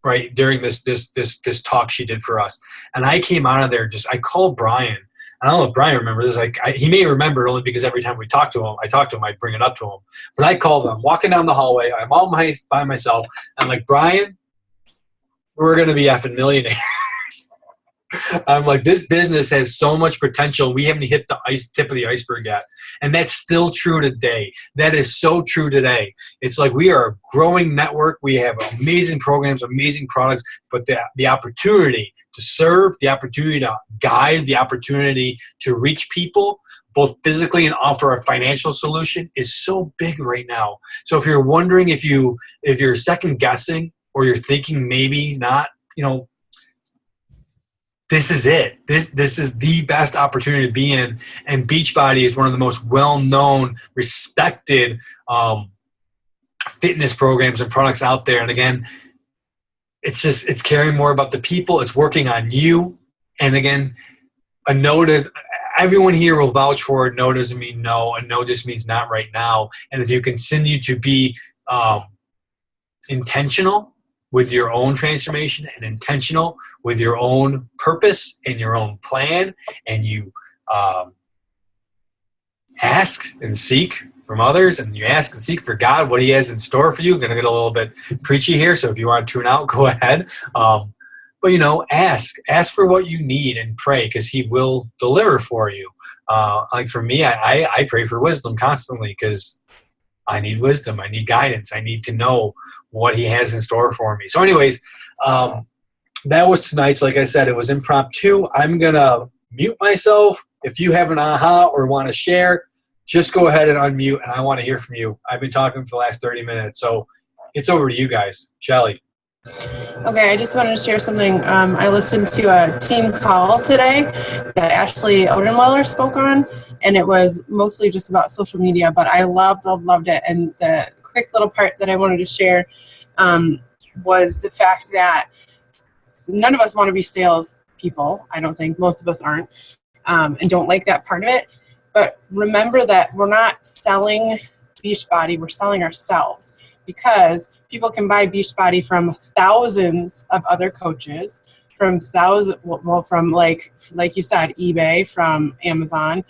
[SPEAKER 1] right, during this talk she did for us. And I came out of there I called Brian. I don't know if Brian remembers this. He may remember it only because every time I talk to him, I bring it up to him. But I called him. I'm walking down the hallway. I'm all by myself. I'm like, Brian, we're going to be effing millionaires. I'm like, this business has so much potential. We haven't hit the tip of the iceberg yet. And that's still true today. That is so true today. It's like we are a growing network. We have amazing programs, amazing products, but the opportunity to serve, the opportunity to guide, the opportunity to reach people, both physically and offer a financial solution, is so big right now. So if you're wondering if you're second guessing or you're thinking maybe not, this is it. This is the best opportunity to be in. And Beachbody is one of the most well-known, respected fitness programs and products out there. And again, it's caring more about the people. It's working on you. And again, a no everyone here will vouch for it. No doesn't mean no. A no just means not right now. And if you continue to be intentional with your own transformation and intentional with your own purpose and your own plan, and you ask and seek from others, and you ask and seek for God what he has in store for you. I'm going to get a little bit preachy here, so if you want to tune out, go ahead. But, ask for what you need and pray, because he will deliver for you. Like for me, I pray for wisdom constantly, because I need wisdom. I need guidance. I need to know what he has in store for me. So anyways, that was tonight's. Like I said, it was impromptu. I'm going to mute myself. If you have an aha or want to share, just go ahead and unmute, and I want to hear from you. I've been talking for the last 30 minutes, so it's over to you guys. Shelly.
[SPEAKER 5] Okay, I just wanted to share something. I listened to a team call today that Ashley Odenweiler spoke on, and it was mostly just about social media, but I loved it. And the quick little part that I wanted to share was the fact that none of us want to be sales people. I don't think most of us aren't, and don't like that part of it. But remember that we're not selling Beachbody, we're selling ourselves, because people can buy Beachbody from thousands of other coaches, from like you said, eBay, from Amazon,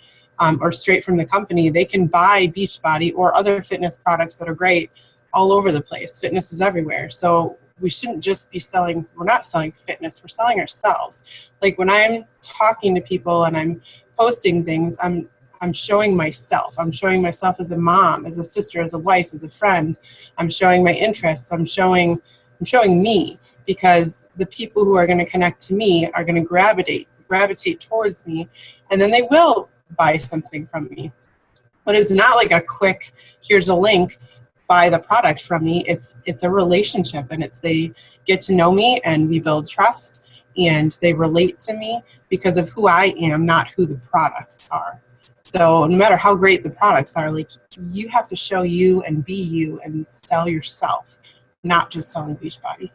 [SPEAKER 5] or straight from the company. They can buy Beachbody or other fitness products that are great all over the place. Fitness is everywhere. So we shouldn't just be we're not selling fitness, we're selling ourselves. Like when I'm talking to people and I'm posting things, I'm showing myself. I'm showing myself as a mom, as a sister, as a wife, as a friend. I'm showing my interests. I'm showing me, because the people who are going to connect to me are going to gravitate gravitate towards me, and then they will buy something from me. But it's not like a quick, here's a link, buy the product from me. It's a relationship, and they get to know me, and we build trust, and they relate to me because of who I am, not who the products are. So no matter how great the products are, like, you have to show you and be you and sell yourself, not just selling Beachbody.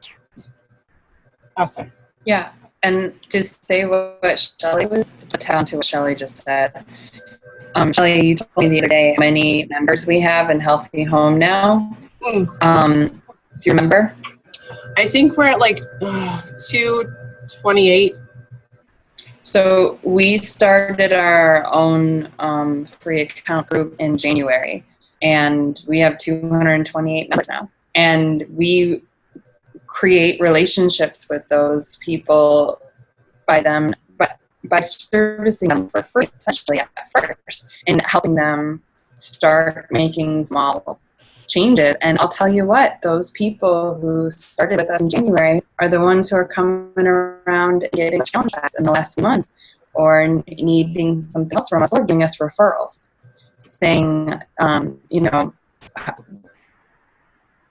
[SPEAKER 5] That's it.
[SPEAKER 6] Yeah, and to say what Shelly was, to tell to what Shelly just said. Shelly, you told me the other day how many members we have in Healthy Home now. Do you remember?
[SPEAKER 5] I think we're at like 228.
[SPEAKER 6] So we started our own free account group in January, and we have 228 members now. And we create relationships with those people by servicing them for free, essentially at first, and helping them start making small changes. And I'll tell you what, those people who started with us in January are the ones who are coming around and getting challenge packs in the last few months, or needing something else from us, or giving us referrals, saying,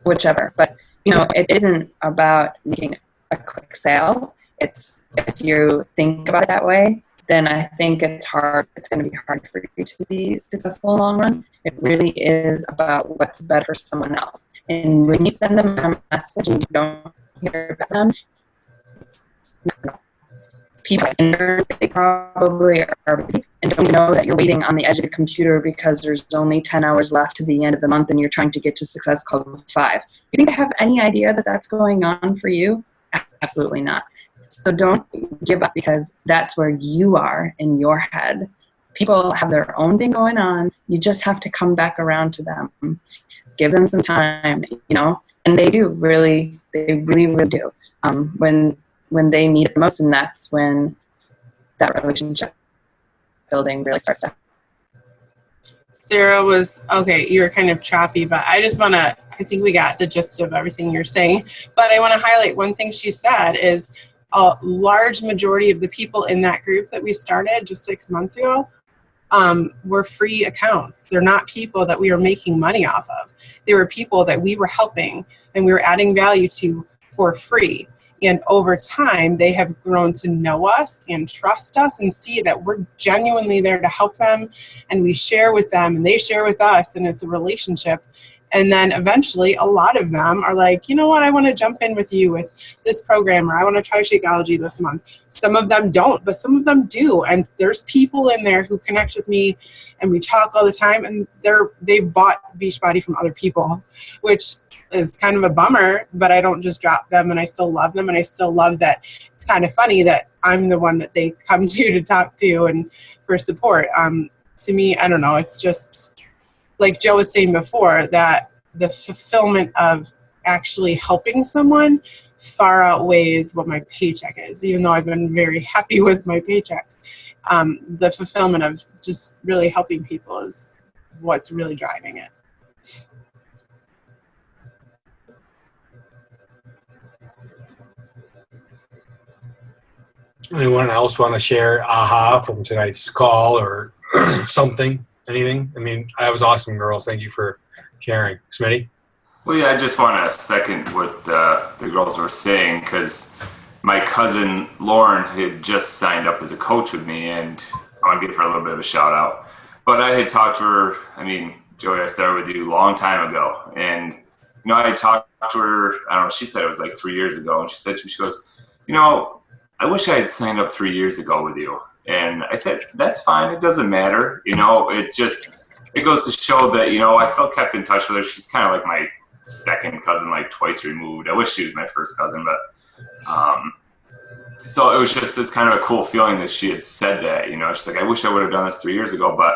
[SPEAKER 6] whichever. But, it isn't about making a quick sale. It's, if you think about it that way, then I think it's going to be hard for you to be successful in the long run. It really is about what's better for someone else. And when you send them a message and you don't hear from them, people they probably are busy and don't know that you're waiting on the edge of the computer because there's only 10 hours left to the end of the month and you're trying to get to Success Club 5. You think I have any idea that that's going on for you? Absolutely not. So don't give up, because that's where you are in your head. People have their own thing going on. You just have to come back around to them. Give them some time, and they really do. When they need it the most, and that's when that relationship building really starts to happen.
[SPEAKER 5] Sarah was, okay, you were kind of choppy, but I think we got the gist of everything you're saying. But I want to highlight one thing she said is a large majority of the people in that group that we started just 6 months ago were free accounts. They're not people that we were making money off of. They were people that we were helping and we were adding value to for free. And over time, they have grown to know us and trust us and see that we're genuinely there to help them, and we share with them and they share with us, and it's a relationship. And then eventually a lot of them are like, you know what, I want to jump in with you with this program, or I want to try Shakeology this month. Some of them don't, but some of them do. And there's people in there who connect with me and we talk all the time, and they've bought Beachbody from other people, which is kind of a bummer, but I don't just drop them, and I still love them, and I still love that it's kind of funny that I'm the one that they come to talk to and for support. To me, I don't know, it's just like Joe was saying before, that the fulfillment of actually helping someone far outweighs what my paycheck is, even though I've been very happy with my paychecks. The fulfillment of just really helping people is what's really driving it.
[SPEAKER 1] Anyone else want to share aha from tonight's call or something? Anything? I mean, that was awesome, girls. Thank you for sharing. Smitty?
[SPEAKER 2] Well, yeah, I just want to second what the girls were saying, because my cousin Lauren had just signed up as a coach with me, and I want to give her a little bit of a shout out. But I had talked to her, Joey, I started with you a long time ago, and, I had talked to her, I don't know, she said it was like 3 years ago, and she said to me, she goes, I wish I had signed up 3 years ago with you. And I said, that's fine. It doesn't matter. It goes to show that, I still kept in touch with her. She's kind of like my second cousin, like twice removed. I wish she was my first cousin, but, so it was just this kind of a cool feeling that she had said that, she's like, I wish I would have done this 3 years ago, but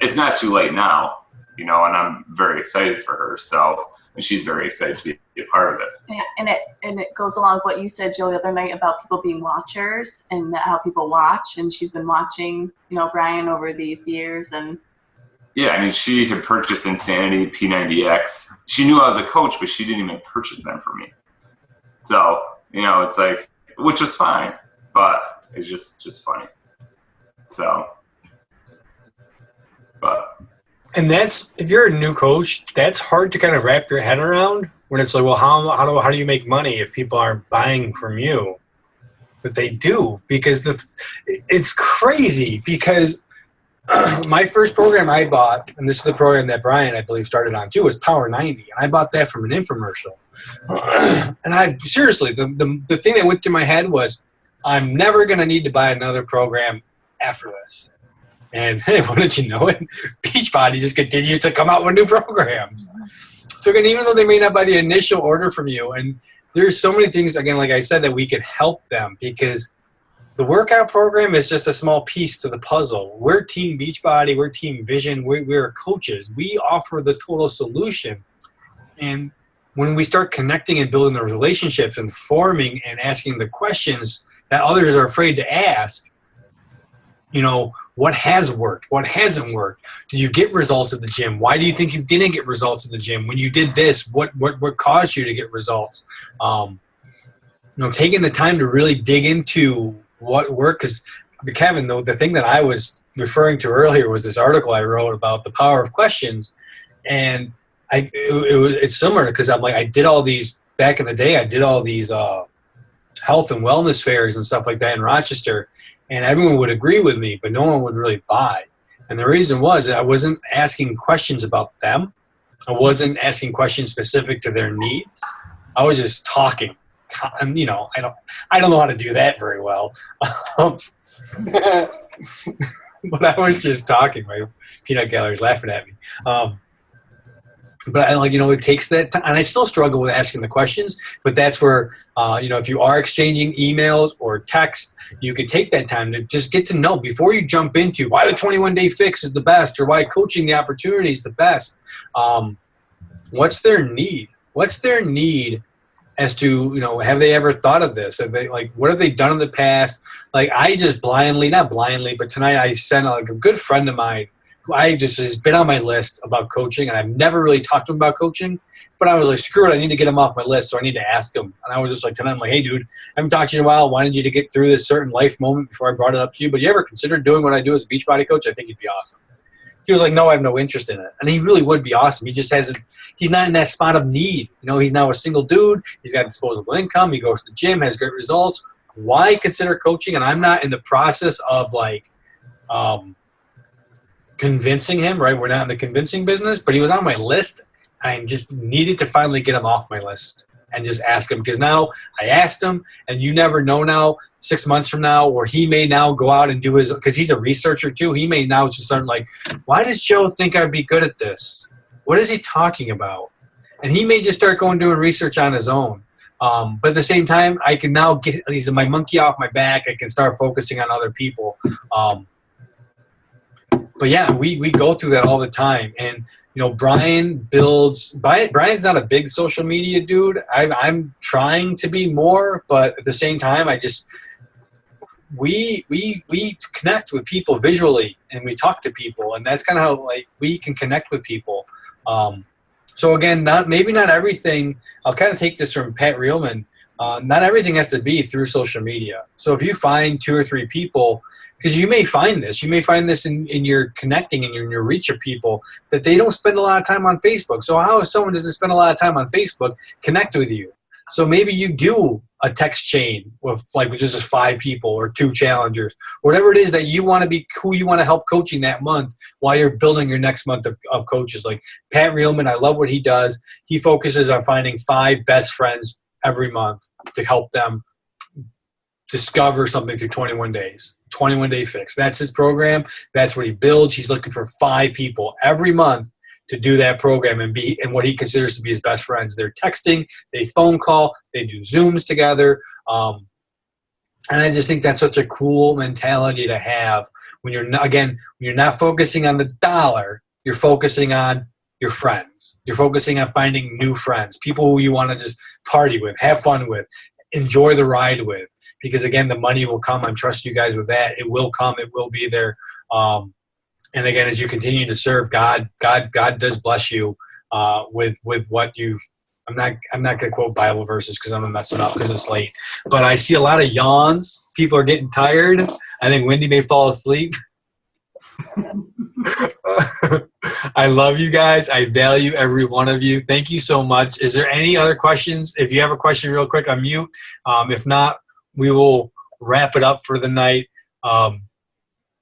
[SPEAKER 2] it's not too late now, and I'm very excited for her. So, and she's very excited to be a part of it.
[SPEAKER 7] Yeah, and it goes along with what you said, Joe, the other night about people being watchers and how people watch. And she's been watching, Brian over these years. And
[SPEAKER 2] yeah, she had purchased Insanity, P90X. She knew I was a coach, but she didn't even purchase them for me. So, it's like, which was fine. But It's just funny. So, but.
[SPEAKER 1] And that's, if you're a new coach, that's hard to kind of wrap your head around when it's like, well, how do you make money if people aren't buying from you? But they do, because it's crazy, because my first program I bought, and this is the program that Brian, I believe, started on too, was Power 90. And I bought that from an infomercial. And I seriously, the thing that went through my head was, I'm never going to need to buy another program after this. And hey, why don't you know it? Beachbody just continues to come out with new programs. So again, even though they may not buy the initial order from you, and there's so many things, again, like I said, that we can help them, because the workout program is just a small piece to the puzzle. We're Team Beachbody, we're Team Vision, we're coaches. We offer the total solution. And when we start connecting and building those relationships and forming and asking the questions that others are afraid to ask, you know, what has worked? What hasn't worked? Did you get results at the gym? Why do you think you didn't get results at the gym? When you did this, what caused you to get results? You know, taking the time to really dig into what worked, because Kevin, the thing that I was referring to earlier was this article I wrote about the power of questions, and it's similar, because I'm like, I did all these back in the day. I did all these health and wellness fairs and stuff like that in Rochester, and everyone would agree with me, but no one would really buy. And the reason was that I wasn't asking questions about them. I wasn't asking questions specific to their needs. I was just talking. And, you know, I don't know how to do that very well. But I was just talking. My peanut gallery's laughing at me. But I like, you know, it takes that time, and I still struggle with asking the questions, but that's where, you know, if you are exchanging emails or text, you can take that time to just get to know before you jump into why the 21-day fix is the best, or why coaching the opportunity is the best. What's their need? What's their need as to, you know, have they ever thought of this? Have they, like, what have they done in the past? Like, I just not blindly, but tonight I sent a good friend of mine who I just has been on my list about coaching, and I've never really talked to him about coaching, but I was like, screw it, I need to get him off my list, so I need to ask him. And I was just like, tonight, I'm like, hey, dude, I haven't talked to you in a while. Wanted you to get through this certain life moment before I brought it up to you, but you ever considered doing what I do as a Beachbody coach? I think you'd be awesome. He was like, no, I have no interest in it. And he really would be awesome. He just hasn't – he's not in that spot of need. You know, he's now a single dude. He's got disposable income. He goes to the gym, has great results. Why consider coaching? And I'm not in the process of, like, convincing him, right? We're not in the convincing business. But he was on my list. I just needed to finally get him off my list and just ask him, because now I asked him, and you never know now, 6 months from now, or he may now go out and do his, because he's a researcher too, he may now just start like, why does Joe think I'd be good at this? What is he talking about? And he may just start doing research on his own. But at the same time, I can now get, he's my monkey off my back. I can start focusing on other people. But yeah, we go through that all the time. And, you know, Brian's not a big social media dude. I'm trying to be more, but at the same time, we connect with people visually, and we talk to people, and that's kind of how, like, we can connect with people. So again, maybe not everything. I'll kind of take this from Pat Reelman. Not everything has to be through social media. So if you find 2 or 3 people, because you may find this in your connecting and in your reach of people, that they don't spend a lot of time on Facebook. So how if someone doesn't spend a lot of time on Facebook connect with you? So maybe you do a text chain with just 5 people or 2 challengers, whatever it is that you want to be, who you want to help coaching that month while you're building your next month of coaches. Like Pat Reelman, I love what he does. He focuses on finding 5 best friends every month to help them discover something through 21 days. 21-day fix. That's his program. That's what he builds. He's looking for 5 people every month to do that program and what he considers to be his best friends. They're texting, they phone call, they do Zooms together. And I just think that's such a cool mentality to have when you're not focusing on the dollar, you're focusing on your friends. You're focusing on finding new friends, people who you want to just party with, have fun with, enjoy the ride with. Because again, the money will come. I trust you guys with that. It will come. It will be there. And again, as you continue to serve God does bless you with what you I'm not gonna quote Bible verses because I'm gonna mess it up because it's late. But I see a lot of yawns. People are getting tired. I think Wendy may fall asleep. I love you guys. I value every one of you. Thank you so much. Is there any other questions? If you have a question real quick, unmute. If not, we will wrap it up for the night.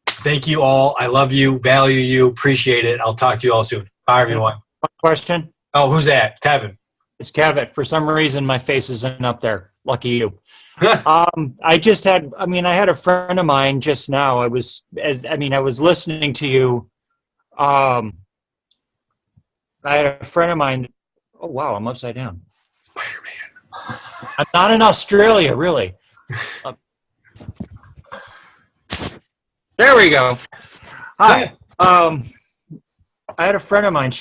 [SPEAKER 1] Thank you all. I love you, value you, appreciate it. I'll talk to you all soon. Bye, everyone.
[SPEAKER 8] One question.
[SPEAKER 1] Oh, who's that? Kevin.
[SPEAKER 8] It's Kevin. For some reason, my face isn't up there. Lucky you. I had a friend of mine just now. I was listening to you. I had a friend of mine. Oh, wow, I'm upside down.
[SPEAKER 1] Spider-Man.
[SPEAKER 8] I'm not in Australia, really. There we go. Hi. I had a friend of mine.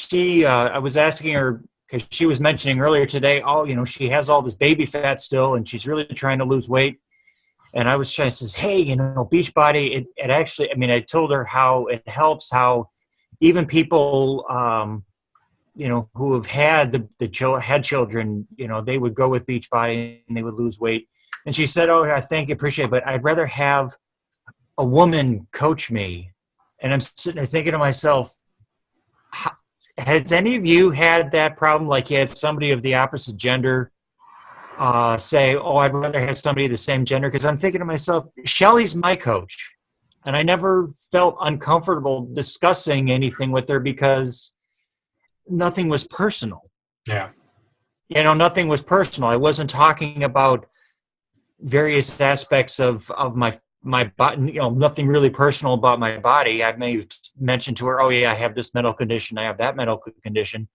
[SPEAKER 8] I was asking her, because she was mentioning earlier today, she has all this baby fat still, and she's really trying to lose weight. And I was trying to say, hey, Beachbody, it actually, I told her how it helps, how even people, who have had had children, they would go with Beachbody and they would lose weight. And she said, oh, I thank you, appreciate it, but I'd rather have a woman coach me. And I'm sitting there thinking to myself, has any of you had that problem? Like you had somebody of the opposite gender say, oh, I'd rather have somebody of the same gender? Because I'm thinking to myself, Shelly's my coach. And I never felt uncomfortable discussing anything with her because nothing was personal.
[SPEAKER 1] Yeah.
[SPEAKER 8] Nothing was personal. I wasn't talking about various aspects of my body, nothing really personal about my body. I may have mentioned to her, oh yeah, I have this medical condition, I have that medical condition.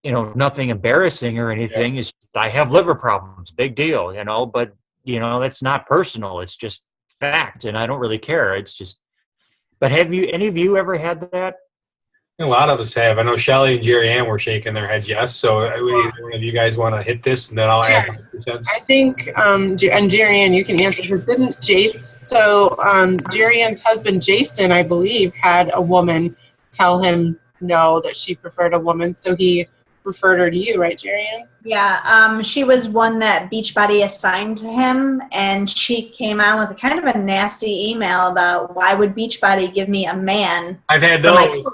[SPEAKER 8] Nothing embarrassing or anything.
[SPEAKER 1] Yeah.
[SPEAKER 8] It's I have liver problems, big deal, but that's not personal. It's just fact, and I don't really care. It's just. But have any of you ever had that?
[SPEAKER 1] A lot of us have. I know Shelly and Jerry Ann were shaking their heads yes. So either one of you guys want to hit this, and then I'll add my 2 cents.
[SPEAKER 5] I think, and Jerry Ann, you can answer, because didn't Jerry Ann's husband, Jason, I believe, had a woman tell him no, that she preferred a woman, so he referred her to you, right, Jerry Ann?
[SPEAKER 9] Yeah, she was one that Beachbody assigned to him, and she came on with a kind of a nasty email about why would Beachbody give me a man.
[SPEAKER 1] I've had those.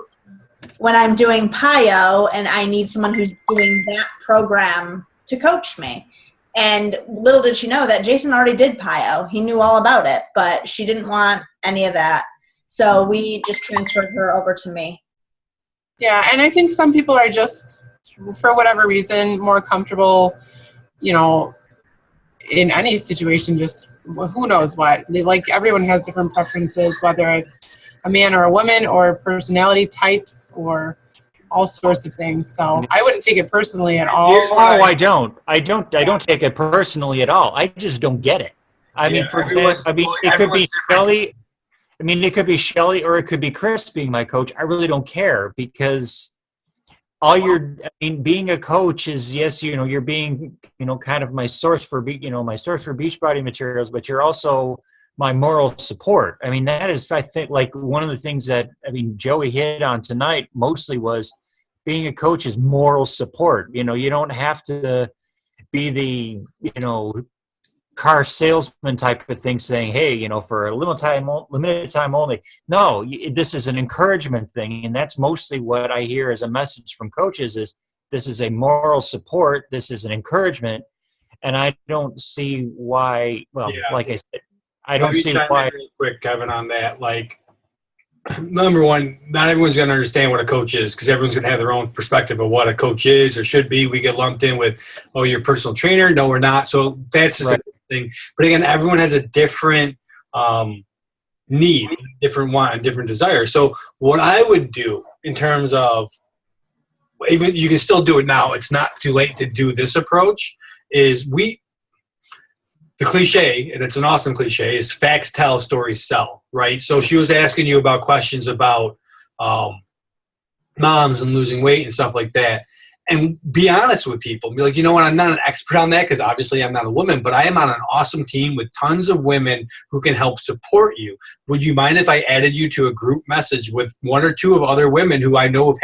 [SPEAKER 9] When I'm doing PIO and I need someone who's doing that program to coach me. And little did she know that Jason already did PIO. He knew all about it, but she didn't want any of that. So we just transferred her over to me.
[SPEAKER 5] Yeah, and I think some people are just, for whatever reason, more comfortable, in any situation, just who knows what. Everyone has different preferences, whether it's a man or a woman or personality types or all sorts of things. So I wouldn't take it personally at all.
[SPEAKER 8] I don't take it personally at all. I just don't get it. For example, it could be Shelly. It could be Shelly or it could be Chris being my coach. I really don't care, because being a coach is, yes, you're being, kind of my source for Beachbody materials, but you're also my moral support. That is, I think, like one of the things that, Joey hit on tonight mostly was being a coach is moral support. You don't have to be the, car salesman type of thing saying, hey, for a limited time only. No, this is an encouragement thing. And that's mostly what I hear as a message from coaches is this is a moral support. This is an encouragement. And I don't see why, like I said, I don't see why.
[SPEAKER 1] Real quick, Kevin, on that. Number one, not everyone's going to understand what a coach is, because everyone's going to have their own perspective of what a coach is or should be. We get lumped in with, oh, you're a personal trainer. No, we're not. So that's just a thing. But again, everyone has a different need, different want, and different desire. So what I would do in terms of, even you can still do it now, it's not too late to do this approach, is the cliche, and it's an awesome cliche, is facts tell, stories sell, right? So she was asking you about questions about moms and losing weight and stuff like that. and be honest with people. Be like, you know what, I'm not an expert on that because obviously I'm not a woman, but I am on an awesome team with tons of women who can help support you. Would you mind if I added you to a group message with one or two of other women who I know who've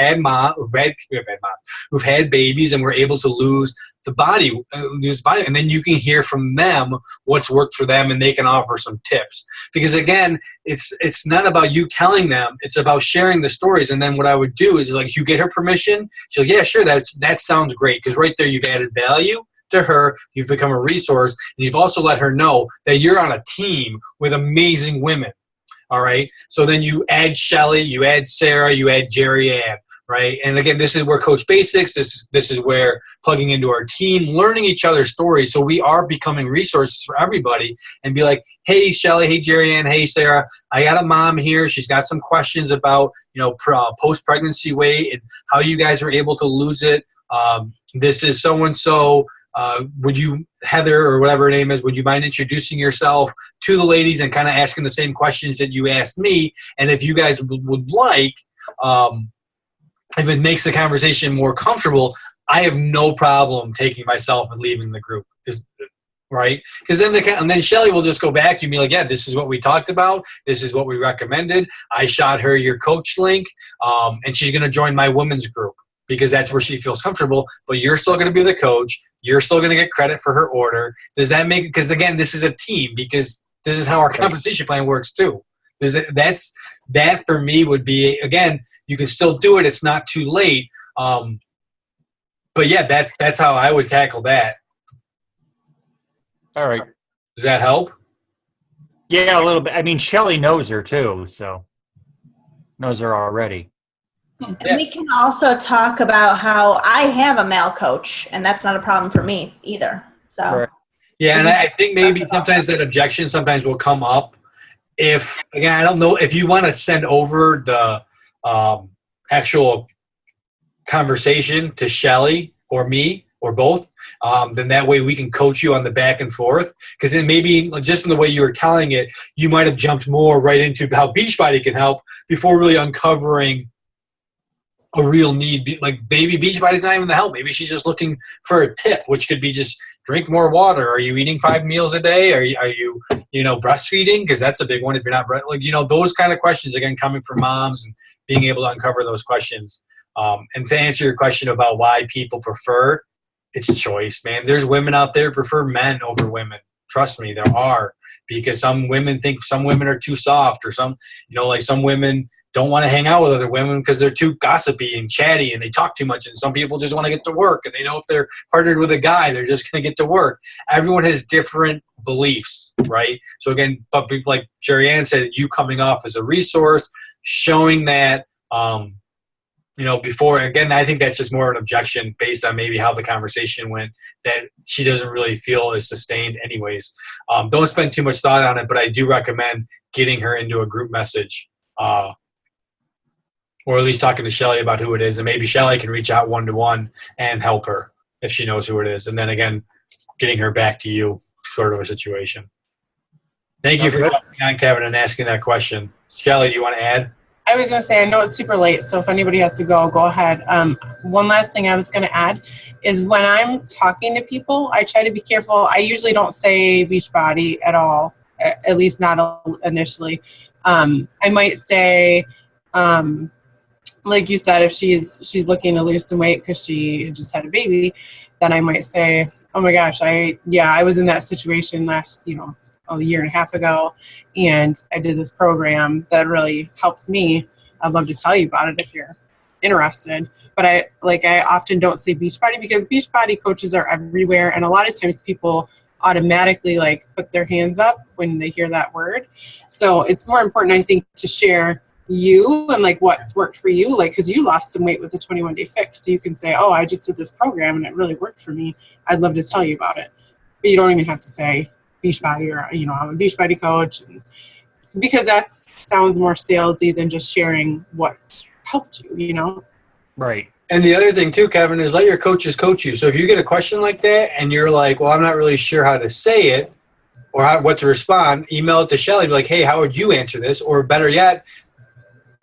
[SPEAKER 1] had babies and were able to lose body, and then you can hear from them what's worked for them, and they can offer some tips. Because again, it's not about you telling them; it's about sharing the stories. And then what I would do is, like, you get her permission. She's like, yeah, sure, that sounds great. Because right there, you've added value to her. You've become a resource, and you've also let her know that you're on a team with amazing women. All right. So then you add Shelly, you add Sarah, you add Jerry Ann. Right. And again, this is where Coach Basics, this is where plugging into our team, learning each other's stories. So we are becoming resources for everybody, and be like, hey, Shelly, hey, Jerry Ann, hey, Sarah, I got a mom here. She's got some questions about, post-pregnancy weight and how you guys were able to lose it. This is so-and-so. Would you, Heather, or whatever her name is, would you mind introducing yourself to the ladies and kind of asking the same questions that you asked me? And if you guys would like, if it makes the conversation more comfortable, I have no problem taking myself and leaving the group. Right? Because then Shelly will just go back to you and be like, yeah, this is what we talked about. This is what we recommended. I shot her your coach link, and she's going to join my women's group because that's where she feels comfortable. But you're still going to be the coach. You're still going to get credit for her order. Does that make – because, again, this is a team, because this is how our compensation plan works too. That for me would be, again, you can still do it. It's not too late. But yeah, that's how I would tackle that.
[SPEAKER 8] All right.
[SPEAKER 1] Does that help?
[SPEAKER 8] Yeah, a little bit. I mean, Shelly knows her too, so knows her already.
[SPEAKER 9] And we can also talk about how I have a male coach, and that's not a problem for me either. So.
[SPEAKER 8] Right.
[SPEAKER 1] Yeah, and I think maybe sometimes that objection sometimes will come up. If, again, I don't know, if you want to send over the actual conversation to Shelly or me or both, then that way we can coach you on the back and forth. Because then maybe just in the way you were telling it, you might have jumped more right into how Beachbody can help before really uncovering a real need. Like, maybe Beachbody's not even the help. Maybe she's just looking for a tip, which could be just drink more water. Are you eating 5 meals a day? Are you breastfeeding? Because that's a big one if you're not those kind of questions, again, coming from moms and being able to uncover those questions. And to answer your question about why people prefer, it's choice, man. There's women out there who prefer men over women. Trust me, there are. Because some women think some women are too soft, or some women don't want to hang out with other women because they're too gossipy and chatty and they talk too much. And some people just want to get to work, and they know if they're partnered with a guy, they're just going to get to work. Everyone has different beliefs, right? So again, but people like Jerry Ann said, you coming off as a resource, showing that, before, again, I think that's just more an objection based on maybe how the conversation went, that she doesn't really feel is sustained anyways. Don't spend too much thought on it, but I do recommend getting her into a group message, or at least talking to Shelly about who it is, and maybe Shelly can reach out one-to-one and help her if she knows who it is. And then again, getting her back to you, sort of a situation. Thank you for coming on, Kevin, and asking that question. Shelly, do you want to add?
[SPEAKER 5] I was going to say, I know it's super late, so if anybody has to go ahead. One last thing I was going to add is when I'm talking to people, I try to be careful. I usually don't say Beachbody at all, at least not initially. I might say, like you said, if she's looking to lose some weight because she just had a baby, then I might say, oh my gosh, I was in that situation last, a year and a half ago, and I did this program that really helped me. I'd love to tell you about it if you're interested. But I often don't say Beachbody because Beachbody coaches are everywhere, and a lot of times people automatically put their hands up when they hear that word. So it's more important, I think, to share you and what's worked for you, because you lost some weight with the 21-day fix. So you can say, oh, I just did this program and it really worked for me. I'd love to tell you about it. But you don't even have to say Beachbody or, I'm a Beachbody coach, because that sounds more salesy than just sharing what helped you,
[SPEAKER 8] Right.
[SPEAKER 1] And the other thing too, Kevin, is let your coaches coach you. So if you get a question like that and you're like, well, I'm not really sure how to say it or what to respond, email it to Shelly. Be like, hey, how would you answer this? Or better yet,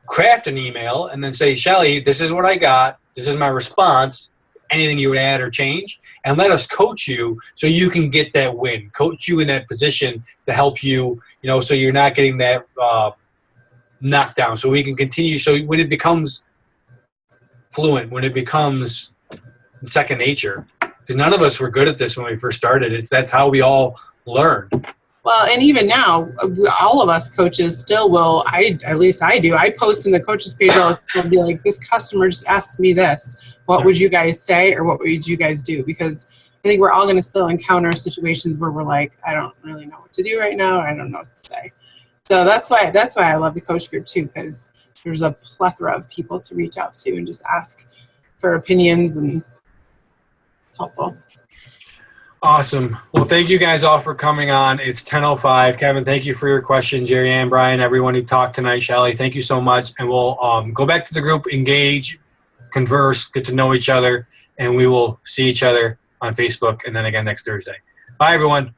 [SPEAKER 1] craft an email and then say, Shelly, this is what I got. This is my response. anything you would add or change, and let us coach you so you can get that win, coach you in that position to help you, so you're not getting that knockdown, so we can continue. So when it becomes fluent, when it becomes second nature, because none of us were good at this when we first started. That's how we all learned.
[SPEAKER 5] Well, and even now, all of us coaches still will, at least I do, I post in the coaches page all the time and be like, this customer just asked me this. What would you guys say, or what would you guys do? Because I think we're all going to still encounter situations where we're like, I don't really know what to do right now. I don't know what to say. So that's why I love the coach group too, because there's a plethora of people to reach out to and just ask for opinions, and it's helpful.
[SPEAKER 1] Awesome. Well, thank you guys all for coming on. It's 10:05. Kevin, thank you for your question. Jerry Ann, Brian, everyone who talked tonight, Shelly, thank you so much. And we'll go back to the group, engage, converse, get to know each other, and we will see each other on Facebook and then again next Thursday. Bye, everyone.